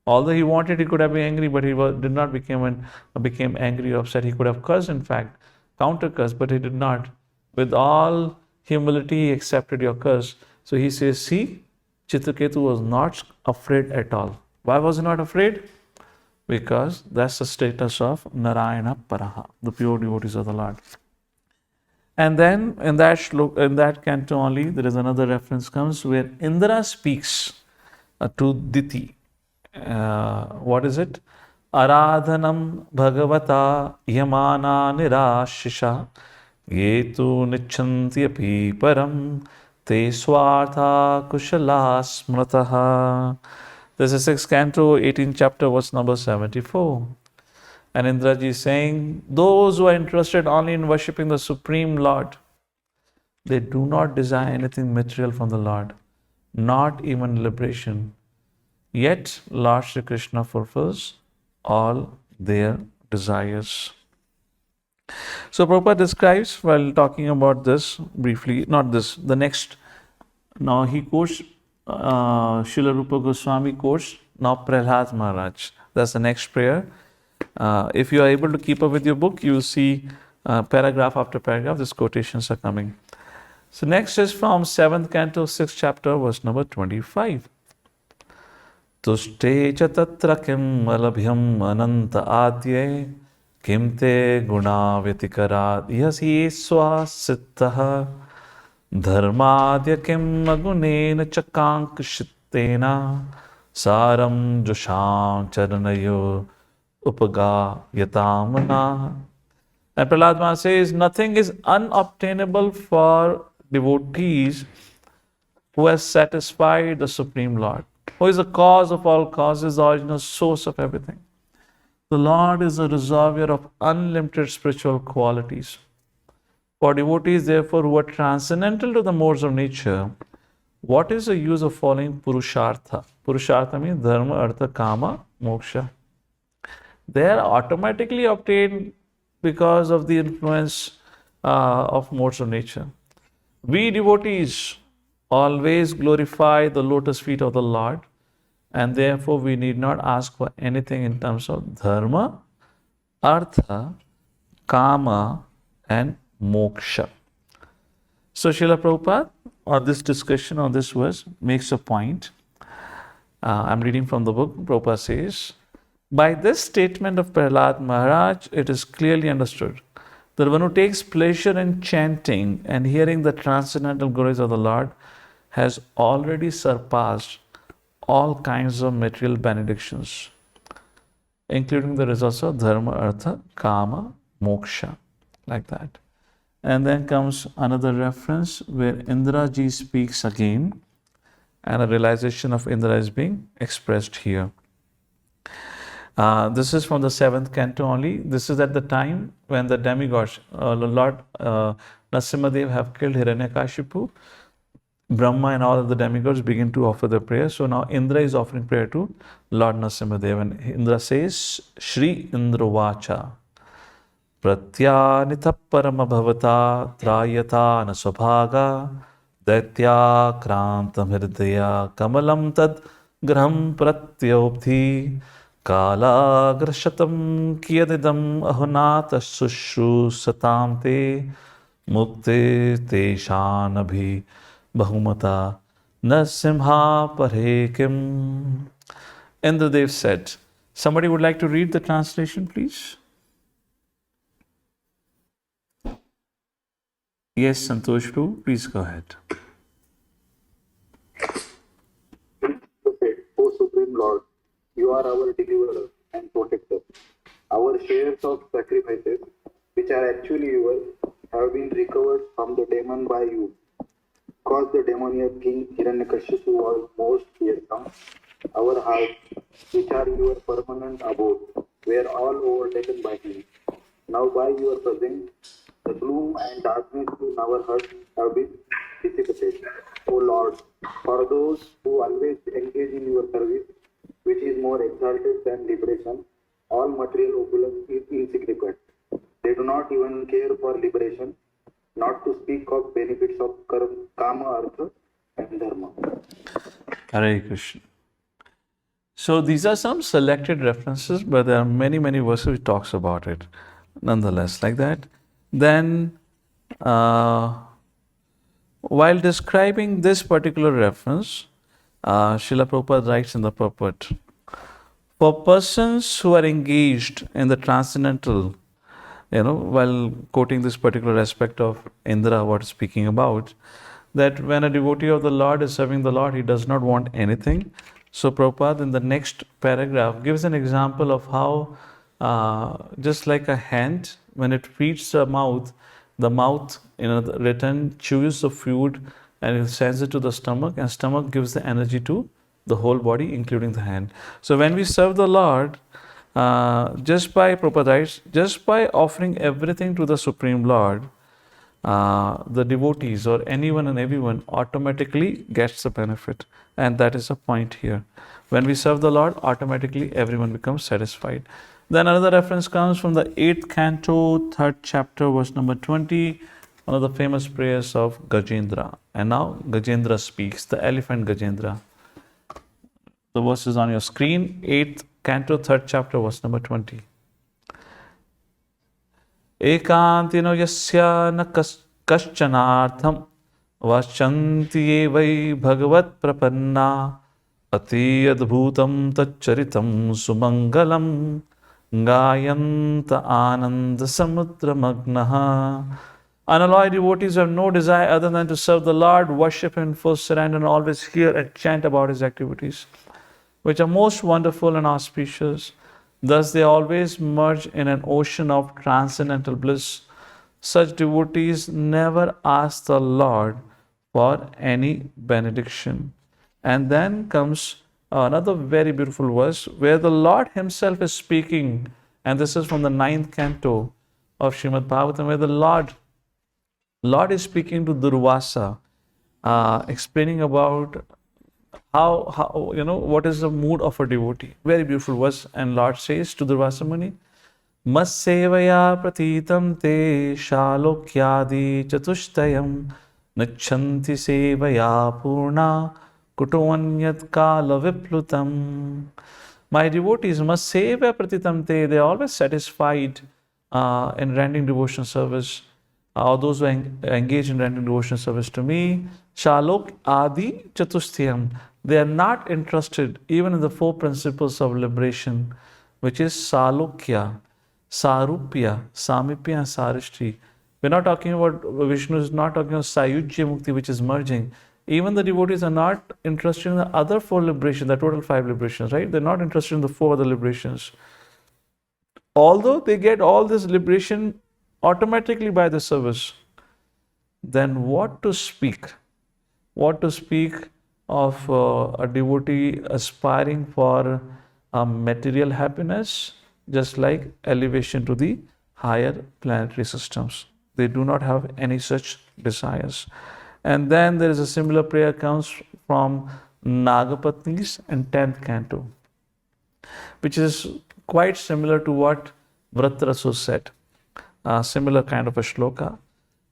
[SPEAKER 1] Although he wanted, he could have been angry, but he did not became angry or upset. He could have cursed, in fact, counter-cursed, but he did not. With all humility, he accepted your curse. So he says, see, Chitraketu was not afraid at all. Why was he not afraid? Because that's the status of Narayana Paraha, the pure devotees of the Lord. And then in that canto only, there is another reference comes where Indra speaks to Diti. What is it? Aradhanam Bhagavata Yamana Nirashisha Yetu Nichanti Api Param Te Swartha Kushala Smrataha. This is 6th canto, 18th chapter, verse number 74. And Indraji is saying, those who are interested only in worshipping the Supreme Lord, they do not desire anything material from the Lord, not even liberation. Yet Lord Shri Krishna fulfills all their desires. So Prabhupada describes, while talking about this briefly, not this, the next, now he quotes Shillarupa Goswami quotes now Prahlad Maharaj. That's the next prayer. If you are able to keep up with your book, you will see paragraph after paragraph, these quotations are coming. So next is from 7th canto, 6th chapter, verse number 25. Tushte cha tatra kim alabhyam ananta adye kim te guna vyatikarad yasi swasittaha dharmadya kim agunena chakank shittena saram josham charanayo upaga yatamana. And Prahlad Maharaj says, nothing is unobtainable for devotees who has satisfied the Supreme Lord, who is the cause of all causes, the original source of everything. The Lord is a reservoir of unlimited spiritual qualities. For devotees, therefore, who are transcendental to the modes of nature, what is the use of following Purushartha? Purushartha means Dharma, Artha, Kama, Moksha. They are automatically obtained because of the influence of modes of nature. We devotees always glorify the lotus feet of the Lord, and therefore we need not ask for anything in terms of Dharma, Artha, Kama, and Moksha. So Srila Prabhupada, on this discussion on this verse, makes a point I'm reading from the book. Prabhupada says, by this statement of Prahlad Maharaj, it is clearly understood that one who takes pleasure in chanting and hearing the transcendental glories of the Lord has already surpassed all kinds of material benedictions, including the results of Dharma, Artha, Kama, Moksha, like that. And then comes another reference where Indra ji speaks again, and a realization of Indra is being expressed here. This is from the 7th canto only. This is at the time when the demigods, Lord Nrsimhadev have killed Hiranyakashipu. Brahma and all of the demigods begin to offer their prayer. So now Indra is offering prayer to Lord Nrsimhadev, and Indra says, Shri Indra Vacha Pratyanitha Parama Bhavata Trayata Nasvabhaga Daitya Krantam Hridaya Kamalam Tad Graham Pratyobdhi Kalagrashatam Kiyadidam Ahunata Sushru Satamte Mukte Teshanabhi Bahumata Nasimha Parekim. Indradev said. Somebody would like to read the translation, please? Yes, Santosh Ru, please go ahead.
[SPEAKER 5] O Supreme Lord, you are our deliverer and protector. Our shares of sacrifices, which are actually yours, have been recovered from the demon by you. Because the demoniac king Hiranyakashipu was most fearsome, our hearts, which are your permanent abode, were all overtaken by him. Now by your presence, the gloom and darkness in our hearts have been dissipated. O Lord, for those who always engage in your service, which is more exalted than liberation, all material opulence is insignificant. They do not even care for liberation, not to speak of benefits of Kama, Artha, and Dharma.
[SPEAKER 1] Hare Krishna. So these are some selected references, but there are many, many verses which talks about it. Nonetheless, like that. Then, while describing this particular reference, Srila Prabhupada writes in the purport, for persons who are engaged in the transcendental, while quoting this particular aspect of Indra, what is speaking about, that when a devotee of the Lord is serving the Lord, he does not want anything. So Prabhupada in the next paragraph gives an example of how just like a hand, when it feeds the mouth, the return chews the food and it sends it to the stomach, and stomach gives the energy to the whole body, including the hand. So when we serve the Lord, just by offering everything to the Supreme Lord, the devotees or anyone and everyone automatically gets the benefit. And that is the point here. When we serve the Lord, automatically everyone becomes satisfied. Then another reference comes from the 8th canto, 3rd chapter, verse number 20, one of the famous prayers of Gajendra. And now Gajendra speaks, the elephant Gajendra. The verse is on your screen, 8th canto, 3rd chapter, verse number 20. Ekantino yasya na kaschanartham vaschanti evai bhagavat prapanna ati adbhutam tacharitam sumangalam gayanta ananda samudra magnaha. Unalloyed devotees have no desire other than to serve the Lord, worship Him in full surrender, and always hear and chant about His activities, which are most wonderful and auspicious. Thus they always merge in an ocean of transcendental bliss. Such devotees never ask the Lord for any benediction. And then comes another very beautiful verse where the Lord Himself is speaking, and this is from the 9th canto of Srimad Bhagavatam, where the Lord is speaking to Durvasa, explaining about how what is the mood of a devotee. Very beautiful verse. And Lord says to Durvasa Muni, Massevaya pratitam te shalokyadi chatushtayam nachanti sevaya purna kutovanyat kala viplutam. My devotees massevaya pratitam te, they are always satisfied in rendering devotional service or those who engage in rendering devotional service to me, Shalok Adi Chatusthiyam, they are not interested even in the four principles of liberation, which is Salokya, Sarupya, Samipya, and Sarishti. We're not talking about, Vishnu is not talking about Sayujya Mukti, which is merging. Even the devotees are not interested in the other four liberations, the total 5 liberations, right? They're not interested in the 4 other liberations. Although they get all this liberation automatically by the service, then what to speak? What to speak of a devotee aspiring for material happiness, just like elevation to the higher planetary systems? They do not have any such desires. And then there is a similar prayer comes from Nagapatnis and 10th canto, which is quite similar to what Rathra said. Similar kind of a shloka.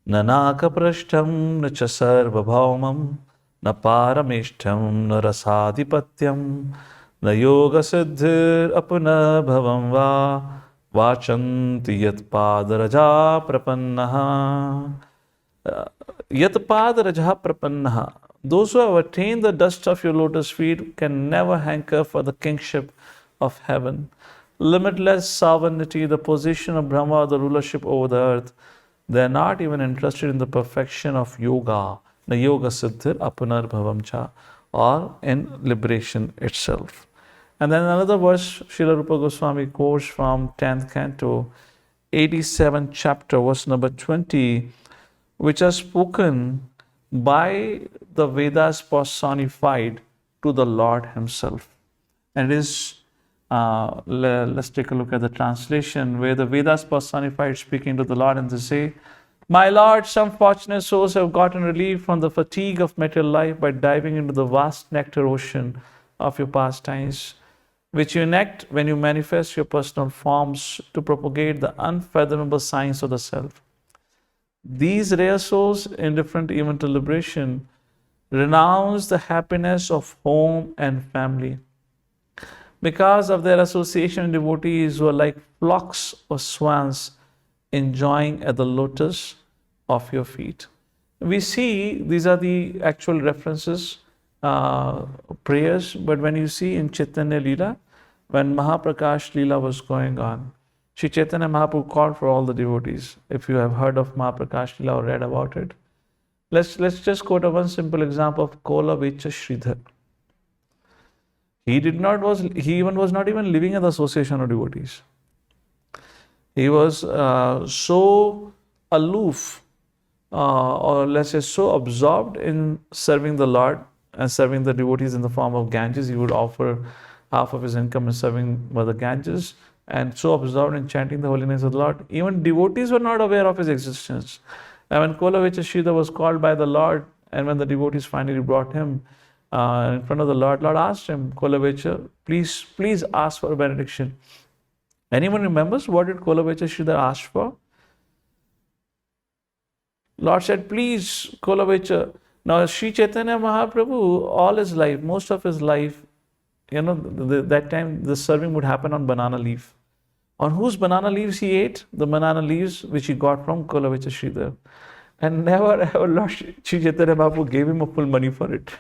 [SPEAKER 1] Nanaka prashtam na cha sarvabhaumam na paramishtam na rasadhipatyam na yoga siddhir apna bhavam va vachanti yat padaraja prapannaha. Yatpad Raja Prapannaha. Those who have attained the dust of your lotus feet can never hanker for the kingship of heaven, limitless sovereignty, the position of Brahma, the rulership over the earth. They are not even interested in the perfection of yoga, the yoga siddhir apunar bhavamcha, or in liberation itself. And then another verse, Shillarupa Goswami quotes from 10th canto, 87th chapter, verse number 20, which are spoken by the Vedas personified to the Lord Himself. And it is, let's take a look at the translation, where the Vedas personified speaking to the Lord, and they say, "My Lord, some fortunate souls have gotten relief from the fatigue of material life by diving into the vast nectar ocean of your pastimes, which you enact when you manifest your personal forms to propagate the unfathomable science of the self. These rare souls, indifferent even to liberation, renounce the happiness of home and family because of their association with devotees who are like flocks of swans enjoying at the lotus of your feet." We see these are the actual references, prayers, but when you see in Chaitanya Leela, when Mahaprakash Leela was going on, Sri Chaitanya Mahaprabhu called for all the devotees. If you have heard of Mahaprakash Leela or read about it, let's just quote one simple example of Kola Vecha Sridhar. He was not even living in the association of devotees. He was so aloof, or let's say so absorbed in serving the Lord and serving the devotees in the form of Ganges. He would offer half of his income in serving Mother Ganges, and so absorbed in chanting the holy names of the Lord. Even devotees were not aware of his existence. And when Kola Vecha Sridhar was called by the Lord, and when the devotees finally brought him in front of the Lord, Lord asked him, "Kola Vecha, please ask for a benediction." Anyone remembers what did Kola Vecha Sridhar ask for? Lord said, "Please, Kola Vecha." Now, Sri Chaitanya Mahaprabhu, all his life, most of his life, that time the serving would happen on banana leaf. On whose banana leaves he ate? The banana leaves which he got from Kola Vecha Sridhar. And never ever Lord Sri Chaitanya Mahaprabhu gave him a full money for it.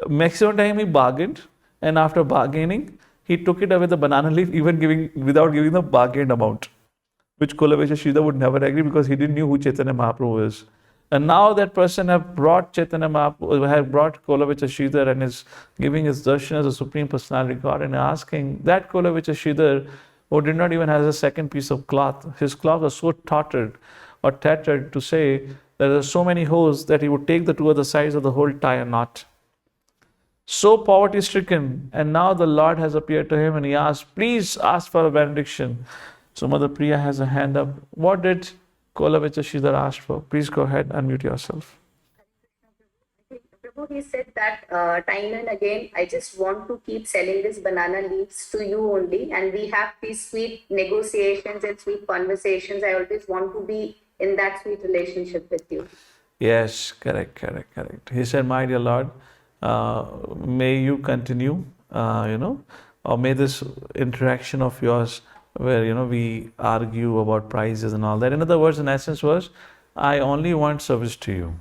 [SPEAKER 1] Maximum time he bargained, and after bargaining, he took it away the banana leaf, even without giving the bargained amount, which Kola Vecha Sridhar would never agree because he didn't know who Chaitanya Mahaprabhu is. And now that person have brought Chaitanya Mahaprabhu, have brought Kola Vecha Sridhar and is giving his darshan as a Supreme Personality God, and asking that Kola Vecha Sridhar, who did not even have a second piece of cloth, his cloth was so tattered to say that there are so many holes that he would take the two other sides of the whole tie and knot. So poverty stricken, and now the Lord has appeared to him and he asked, "Please ask for a benediction." So Mother Priya has a hand up. What did Kola Vecha Sridhar ask for? Please go ahead, unmute yourself.
[SPEAKER 6] Prabhu, he said that time and again, I just want to keep selling this banana leaves to you only, and we have these sweet negotiations and sweet conversations. I always want to be in that sweet relationship with you.
[SPEAKER 1] Yes, correct. He said, "My dear Lord, may you continue, or may this interaction of yours where we argue about prices and all that. In other words, in essence was, I only want service to you.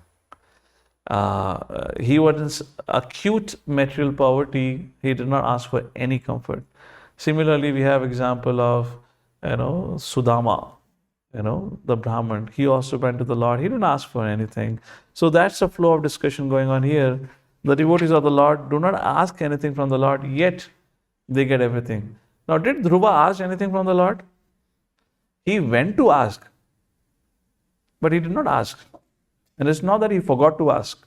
[SPEAKER 1] He was in acute material poverty. He did not ask for any comfort. Similarly, we have example of Sudama, the Brahman. He also went to the Lord. He didn't ask for anything. So that's a flow of discussion going on here. The devotees of the Lord do not ask anything from the Lord, yet they get everything. Now, did Dhruva ask anything from the Lord? He went to ask, but he did not ask. And it's not that he forgot to ask.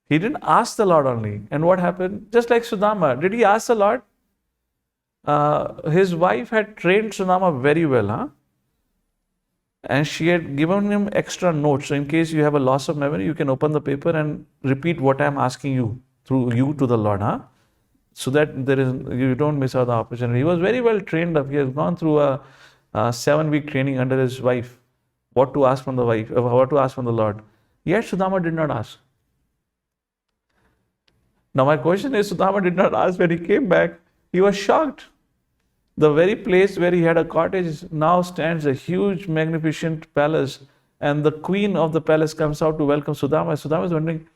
[SPEAKER 1] He didn't ask the Lord only. And what happened? Just like Sudama, did he ask the Lord? His wife had trained Sudama very well, huh? And she had given him extra notes. So in case you have a loss of memory, you can open the paper and repeat what I'm asking you through you to the Lord, huh? So that you don't miss out the opportunity. He was very well trained up. He has gone through a 7-week training under his wife. What to ask from the wife, what to ask from the Lord. Yet Sudama did not ask. Now my question is, Sudama did not ask. When he came back, he was shocked. The very place where he had a cottage now stands a huge, magnificent palace, and the queen of the palace comes out to welcome Sudama. Sudama is wondering,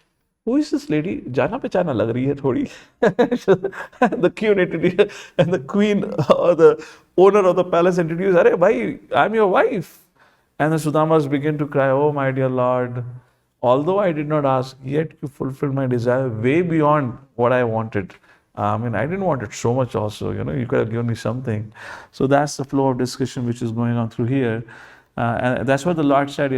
[SPEAKER 1] who is this lady? Jana pehchana lag rahi hai thodi. The queen introduced, and the queen or the owner of the palace introduced, "Arey bhai, I'm your wife." And the Sudamas begin to cry, "Oh my dear Lord, although I did not ask, yet you fulfilled my desire way beyond what I wanted. I didn't want it so much also, you could have given me something." So that's the flow of discussion which is going on through here. And that's what the Lord said,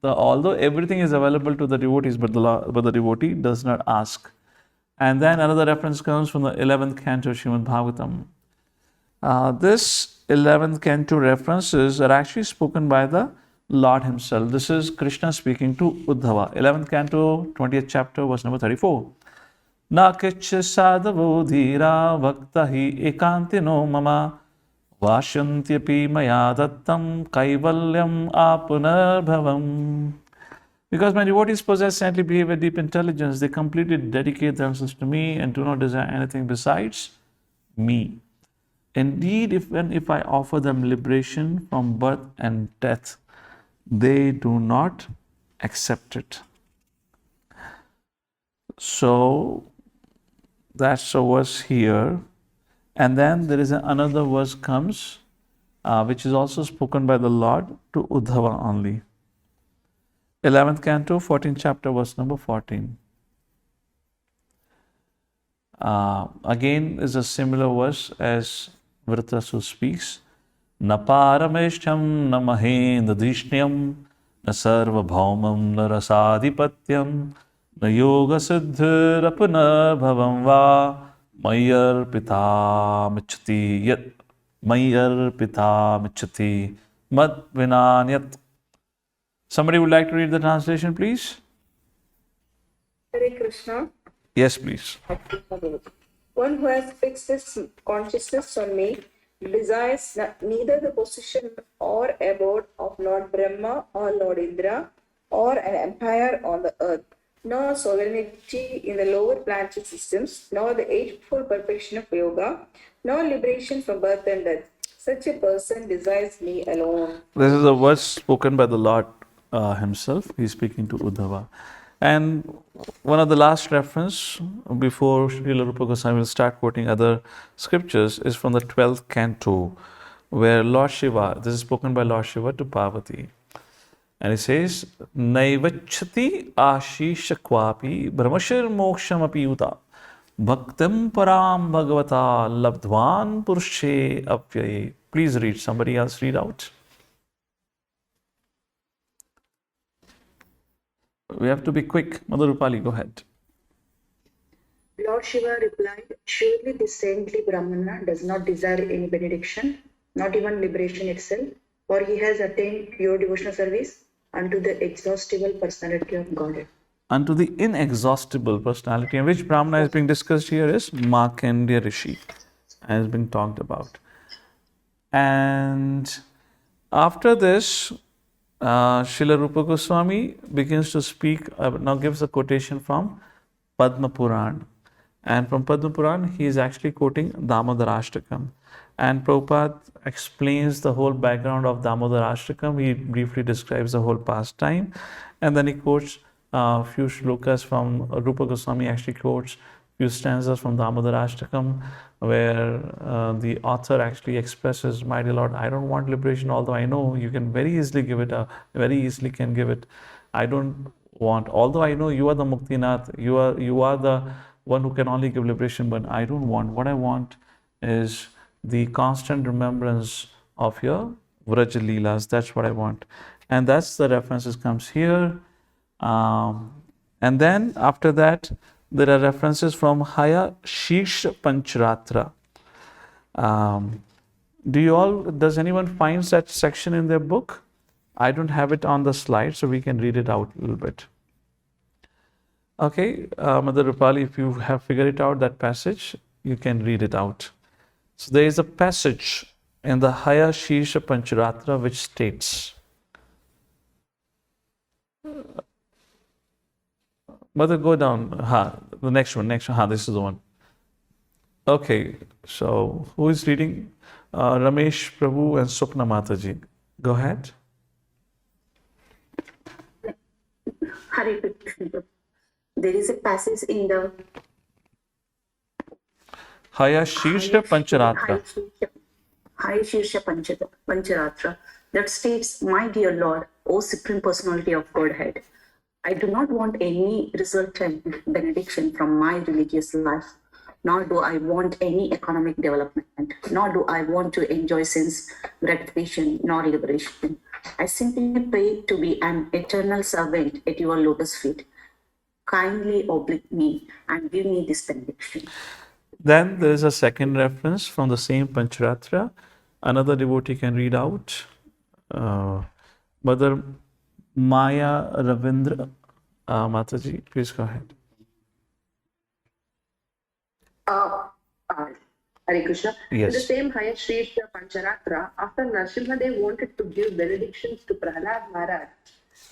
[SPEAKER 1] although everything is available to the devotees, but the devotee does not ask. And then another reference comes from the 11th canto of Srimad Bhagavatam. This 11th canto references are actually spoken by the Lord himself. This is Krishna speaking to Uddhava. 11th canto, 20th chapter, verse number 34. Na kichya sadhavo dhira bhaktahi ekantino mama vashyantyapi maya dattam kaivalyam apunarbhavam. Because my devotees possess saintly behavior, deep intelligence, they completely dedicate themselves to me and do not desire anything besides me. Indeed, if I offer them liberation from birth and death, they do not accept it. So that's a verse here. And then there is another verse comes, which is also spoken by the Lord to Uddhava only. 11th canto, 14th chapter, verse number 14. Again is a similar verse as Rathra speaks. Na parameshtham na mahendadishnyam na sarva bhaumam na rasadhipatyam na yoga siddhirapana bhavam va mayar pita michati yat mayar pita michati mad vinanyat. Somebody would like to read the translation, please?
[SPEAKER 4] Hare Krishna.
[SPEAKER 1] Yes, please.
[SPEAKER 4] One who has fixed his consciousness on me desires neither the position or abode of Lord Brahma or Lord Indra or an empire on the earth, nor sovereignty in the lower planetary systems, nor the eightfold perfection of yoga, nor liberation from birth and death. Such a person desires me alone.
[SPEAKER 1] This is a verse spoken by the Lord himself. He is speaking to Uddhava. And one of the last reference before Shillarupa Goswami will start quoting other scriptures is from the 12th canto, where Lord Shiva, this is spoken by Lord Shiva to Parvati. And he says, Naivachati ashisha kwapi brahmashir moksham api uta bhaktim param bhagavata labdhvan purushe apyaye. Please read. Somebody else read out. We have to be quick. Mother Rupali, go ahead.
[SPEAKER 7] Lord Shiva replied, surely this saintly Brahmana does not desire any benediction, not even liberation itself, for he has attained pure devotional service unto the exhaustible personality of Godhead.
[SPEAKER 1] Unto the inexhaustible personality, and which Brahmana is being discussed here is Markandeya Rishi, has been talked about. And after this, Shillarupa Goswami begins to speak, now gives a quotation from Padma Puran. And from Padma Puran, he is actually quoting Damodarashtakam. And Prabhupada explains the whole background of Damodarashtakam. He briefly describes the whole pastime. And then he quotes a few shlokas from Rupa Goswami, actually quotes few stanzas from Damodarashtakam, where the author actually expresses, my dear Lord, I don't want liberation, although I know you can very easily give it, very easily can give it. I don't want, although I know you are the Muktinath, you are the one who can only give liberation, but I don't want. What I want is the constant remembrance of your Vraj Leelas. That's what I want. And that's the references comes here. And then after that, there are references from Haya Shish Panchratra. Does anyone find that section in their book? I don't have it on the slide, so we can read it out a little bit. Okay, Mother Rupali, if you have figured it out, that passage, you can read it out. So there is a passage in the Haya Shisha Pancharatra which states, Mother, go down. The next one. This is the one. Okay, so who is reading? Ramesh Prabhu and Swapna Mataji. Go ahead.
[SPEAKER 7] Hare Krishna. There is a passage in the
[SPEAKER 1] Haya Shisha Pancharatra.
[SPEAKER 7] Haya Shisha Pancharatra that states, my dear Lord, O Supreme Personality of Godhead, I do not want any resultant benediction from my religious life, nor do I want any economic development, nor do I want to enjoy sense gratification nor liberation. I simply pray to be an eternal servant at your lotus feet. Kindly oblige me and give me this benediction.
[SPEAKER 1] Then there is a second reference from the same Pancharatra. Another devotee can read out. Mother Maya Ravindra Mataji, please go ahead.
[SPEAKER 8] Hare Krishna.
[SPEAKER 1] Yes.
[SPEAKER 8] In the same Haya Shri Pancharatra, after Narasimhadev wanted to give benedictions to Prahlad Maharaj,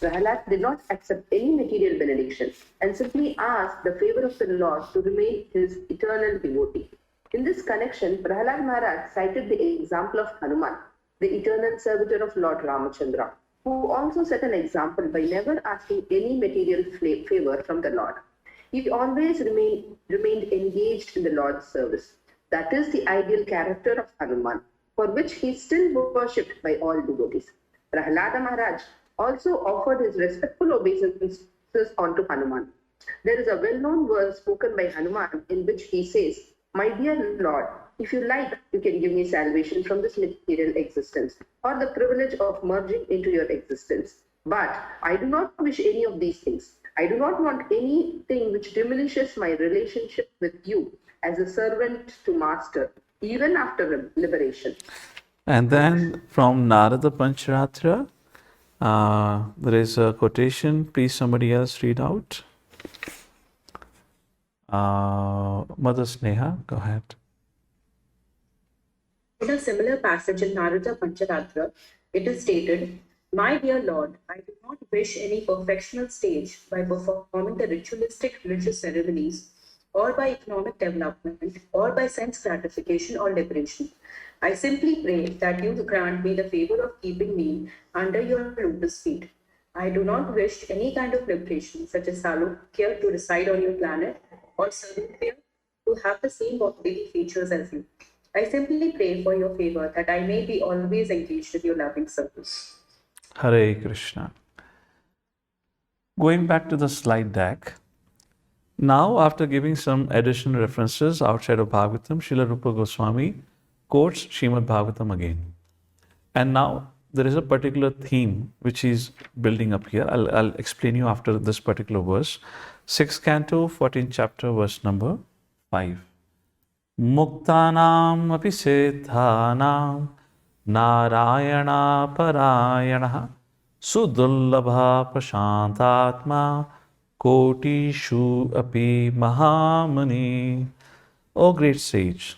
[SPEAKER 8] Prahlad did not accept any material benediction and simply asked the favor of the Lord to remain his eternal devotee. In this connection, Prahlad Maharaj cited the example of Hanuman, the eternal servitor of Lord Ramachandra, who also set an example by never asking any material favor from the Lord. He always remained engaged in the Lord's service. That is the ideal character of Hanuman, for which he is still worshipped by all devotees. Prahlada Maharaj also offered his respectful obeisances onto Hanuman. There is a well-known verse spoken by Hanuman in which he says, my dear Lord, if you like, you can give me salvation from this material existence or the privilege of merging into your existence. But I do not wish any of these things. I do not want anything which diminishes my relationship with you as a servant to master, even after liberation.
[SPEAKER 1] And then from Narada Pancharatra, there is a quotation. Please somebody else read out. Mother Sneha, go ahead.
[SPEAKER 9] In a similar passage in Narada Pancharatra, it is stated, my dear Lord, I do not wish any perfectional stage by performing the ritualistic religious ceremonies or by economic development or by sense gratification or liberation. I simply pray that you grant me the favor of keeping me under your lotus feet. I do not wish any kind of liberation, such as Salukya to reside on your planet or Sarupya to have the same bodily features as you. I simply pray for your favor that I may be always engaged in your loving service.
[SPEAKER 1] Hare Krishna. Going back to the slide deck, now after giving some additional references outside of Bhagavatam, Shillarupa Goswami quotes Srimad Bhagavatam again. And now there is a particular theme which is building up here. I'll explain you after this particular verse. 6th canto, 14th chapter, verse number 5. Muktanam api siddhanam narayana parayana sudullabha prashantatma kotishu api mahamani. O great sage,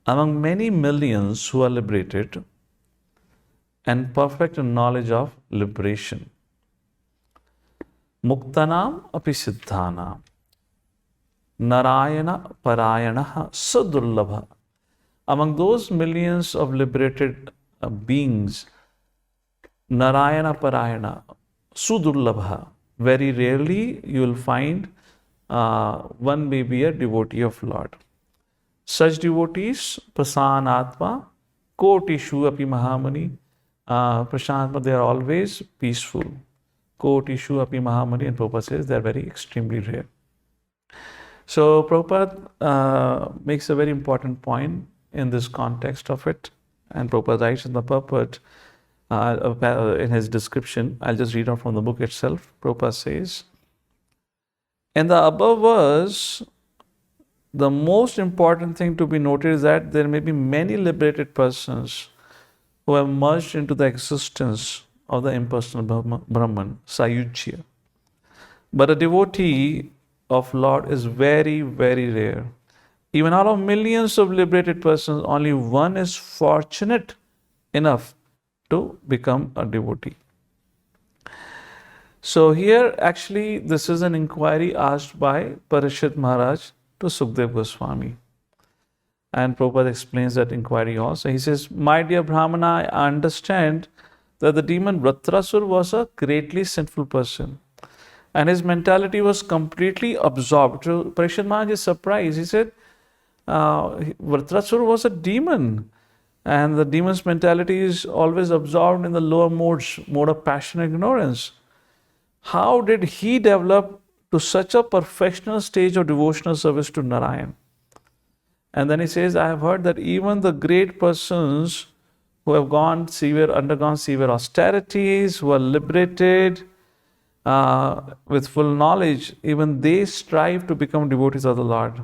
[SPEAKER 1] among many millions who are liberated and perfect in knowledge of liberation, Muktanam api siddhanam, Narayana Parayana Sadurlabha. Among those millions of liberated beings, Narayana Parayana Sudurlabha, very rarely you will find one may be a devotee of Lord. Such devotees, Prasanatma, Kotishu Api Mahamani, Prasanatma, they are always peaceful. Kotishu Api Mahamani, and Prabhupada says they are very extremely rare. So Prabhupada makes a very important point in this context of it, and Prabhupada writes in the purport in his description. I'll just read out from the book itself. Prabhupada says, in the above verse, the most important thing to be noted is that there may be many liberated persons who have merged into the existence of the impersonal Brahman, Sayujya. But a devotee of Lord is very, very rare. Even out of millions of liberated persons, only one is fortunate enough to become a devotee. So here actually this is an inquiry asked by Parishit Maharaj to Sukdev Goswami. And Prabhupada explains that inquiry also. He says, my dear Brahmana, I understand that the demon Rathra was a greatly sinful person. And his mentality was completely absorbed. So Parishit Maharaj is surprised. He said, Rathra was a demon. And the demon's mentality is always absorbed in the lower modes, mode of passion and ignorance. How did he develop to such a perfectional stage of devotional service to Narayan? And then he says, I have heard that even the great persons who have undergone severe austerities, who are liberated with full knowledge, even they strive to become devotees of the Lord.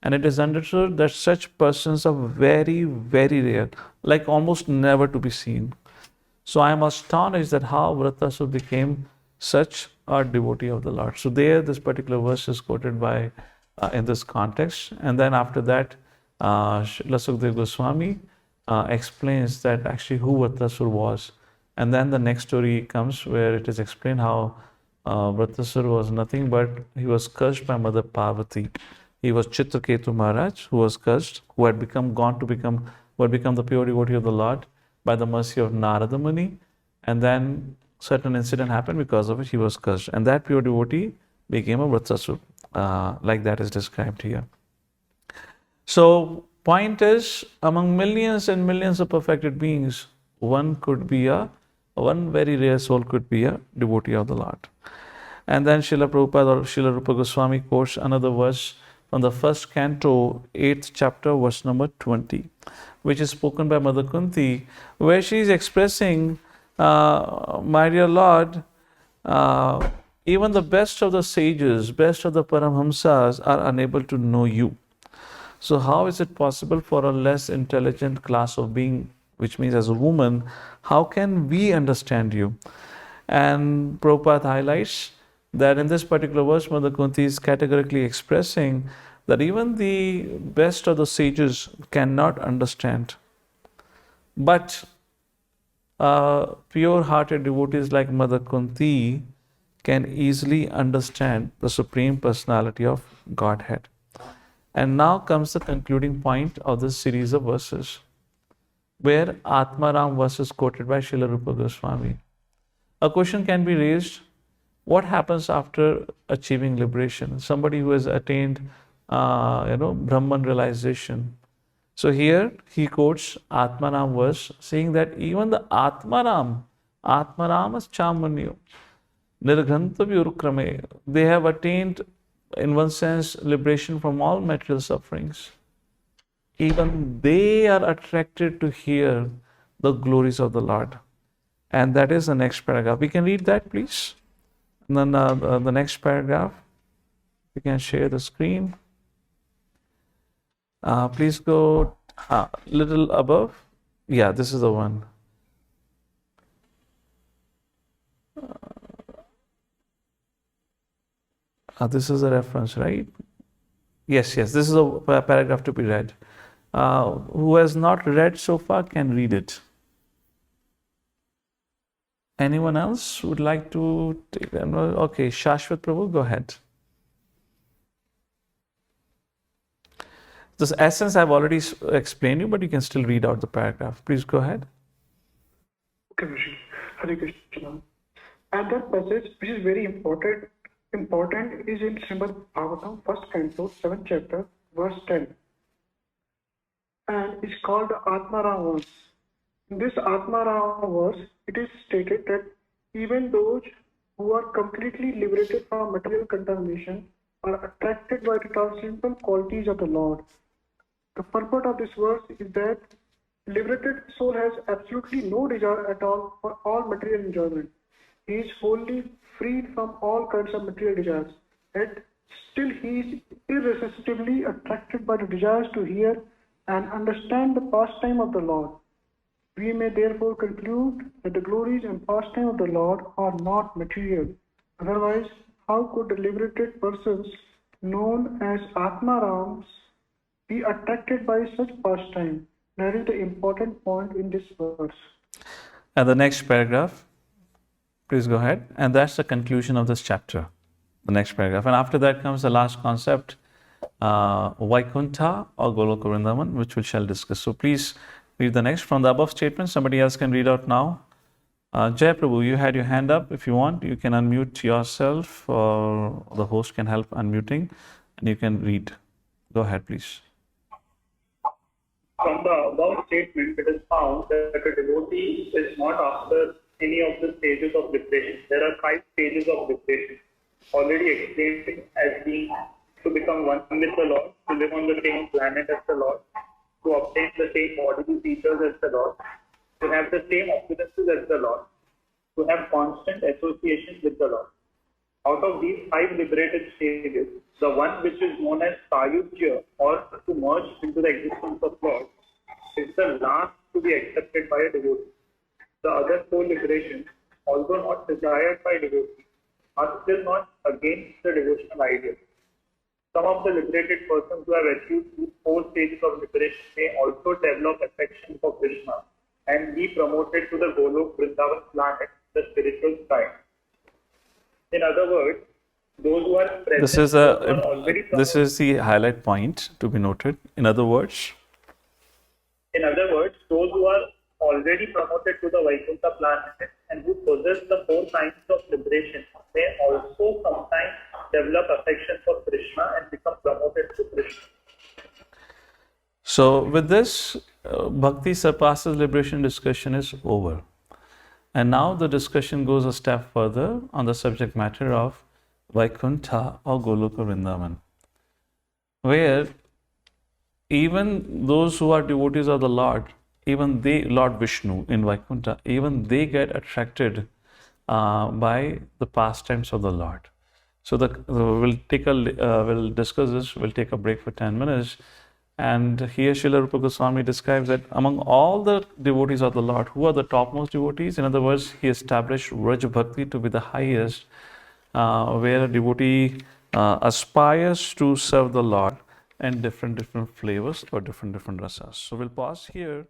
[SPEAKER 1] And it is understood that such persons are very, very rare, like almost never to be seen. So I am astonished that how Vratasura became such a devotee of the Lord. So there, this particular verse is quoted by in this context. And then after that, Sukdev Goswami explains that actually who Vratasura was. And then the next story comes where it is explained how Vratasura was nothing but he was cursed by Mother Parvati. He was Chitraketu Maharaj, who was cursed, who had become the pure devotee of the Lord by the mercy of Narada Muni. And then certain incident happened because of which he was cursed. And that pure devotee became a Vratasura, like that is described here. So, point is, among millions and millions of perfected beings, one very rare soul could be a devotee of the Lord. And then Srila Prabhupada or Shillarupa Goswami quotes another verse from the first canto, 8th chapter, verse number 20, which is spoken by Mother Kunti, where she is expressing, my dear Lord, even the best of the sages, best of the Paramhamsas are unable to know you. So how is it possible for a less intelligent class of being, which means as a woman, how can we understand you? And Prabhupada highlights that in this particular verse, Mother Kunti is categorically expressing that even the best of the sages cannot understand. But pure-hearted devotees like Mother Kunti can easily understand the Supreme Personality of Godhead. And now comes the concluding point of this series of verses, where Atmaram verse is quoted by Shillarupa Goswami. A question can be raised, what happens after achieving liberation? Somebody who has attained, Brahman realization. So here he quotes Atmaram verse, saying that even the Atmaram is Chamanyo, Nirghantavi Urukrame, they have attained, in one sense, liberation from all material sufferings. Even they are attracted to hear the glories of the Lord. And that is the next paragraph. We can read that, please. And then the next paragraph, we can share the screen. Please go a little above. Yeah, this is the one. This is a reference, right? Yes, this is a paragraph to be read. Who has not read so far can read it. Anyone else would like to take that? Okay, Shashwat Prabhu, go ahead. This essence I've already explained you, but you can still read out the paragraph. Please go ahead.
[SPEAKER 10] Okay, Rishi. Hare Krishna. And that passage, which is very important, is in Srimad Bhagavatam, first canto, 7th chapter, verse 10. And it's called the Atmaram verse. In this Atmaram verse, it is stated that even those who are completely liberated from material contamination are attracted by the transcendental qualities of the Lord. The purport of this verse is that liberated soul has absolutely no desire at all for all material enjoyment. He is wholly freed from all kinds of material desires, yet still he is irresistibly attracted by the desires to hear and understand the pastime of the Lord. We may therefore conclude that the glories and pastime of the Lord are not material. Otherwise, how could the liberated persons known as Atmarams be attracted by such pastime? That is the important point in this verse.
[SPEAKER 1] And the next paragraph, please go ahead. And that's the conclusion of this chapter, the next paragraph. And after that comes the last concept, Vaikuntha or Goloka Vrindavan, which we shall discuss. So please read the next. From the above statement, somebody else can read out now. Jai Prabhu, you had your hand up. If you want, you can unmute yourself, or the host can help unmuting, and you can read. Go ahead, please.
[SPEAKER 11] From the above statement, it is found that a devotee is not after any of the stages of liberation. There are 5 stages of liberation, already explained as being to become one with the Lord, to live on the same planet as the Lord, to obtain the same bodily features as the Lord, to have the same opulences as the Lord, to have constant association with the Lord. Out of these 5 liberated stages, the one which is known as Sayujya, or to merge into the existence of Lord, is the last to be accepted by a devotee. The other 4 liberations, although not desired by devotees, are still not against the devotional ideal. Some of the liberated persons who have achieved these 4 stages of liberation may also develop affection for Krishna and be promoted to the Golok Vrindavan planet, the spiritual sky. In other words, those who are present,
[SPEAKER 1] This is the highlight point to be noted. In other words,
[SPEAKER 11] those who are already promoted to the Vaikuntha planet and who possess the 4 kinds of liberation may also sometimes develop affection for Krishna and become promoted to Krishna.
[SPEAKER 1] so with this, Bhakti surpasses liberation discussion is over. And now the discussion goes a step further on the subject matter of Vaikuntha or Goloka Vrindavan, where even those who are devotees of the Lord, even they, Lord Vishnu in Vaikuntha, even they get attracted by the pastimes of the Lord. So we'll discuss this. We'll take a break for 10 minutes. And here Shillarupa Goswami describes that among all the devotees of the Lord, who are the topmost devotees? In other words, he established Vraj Bhakti to be the highest, where a devotee aspires to serve the Lord in different flavors or different rasas. So we'll pause here.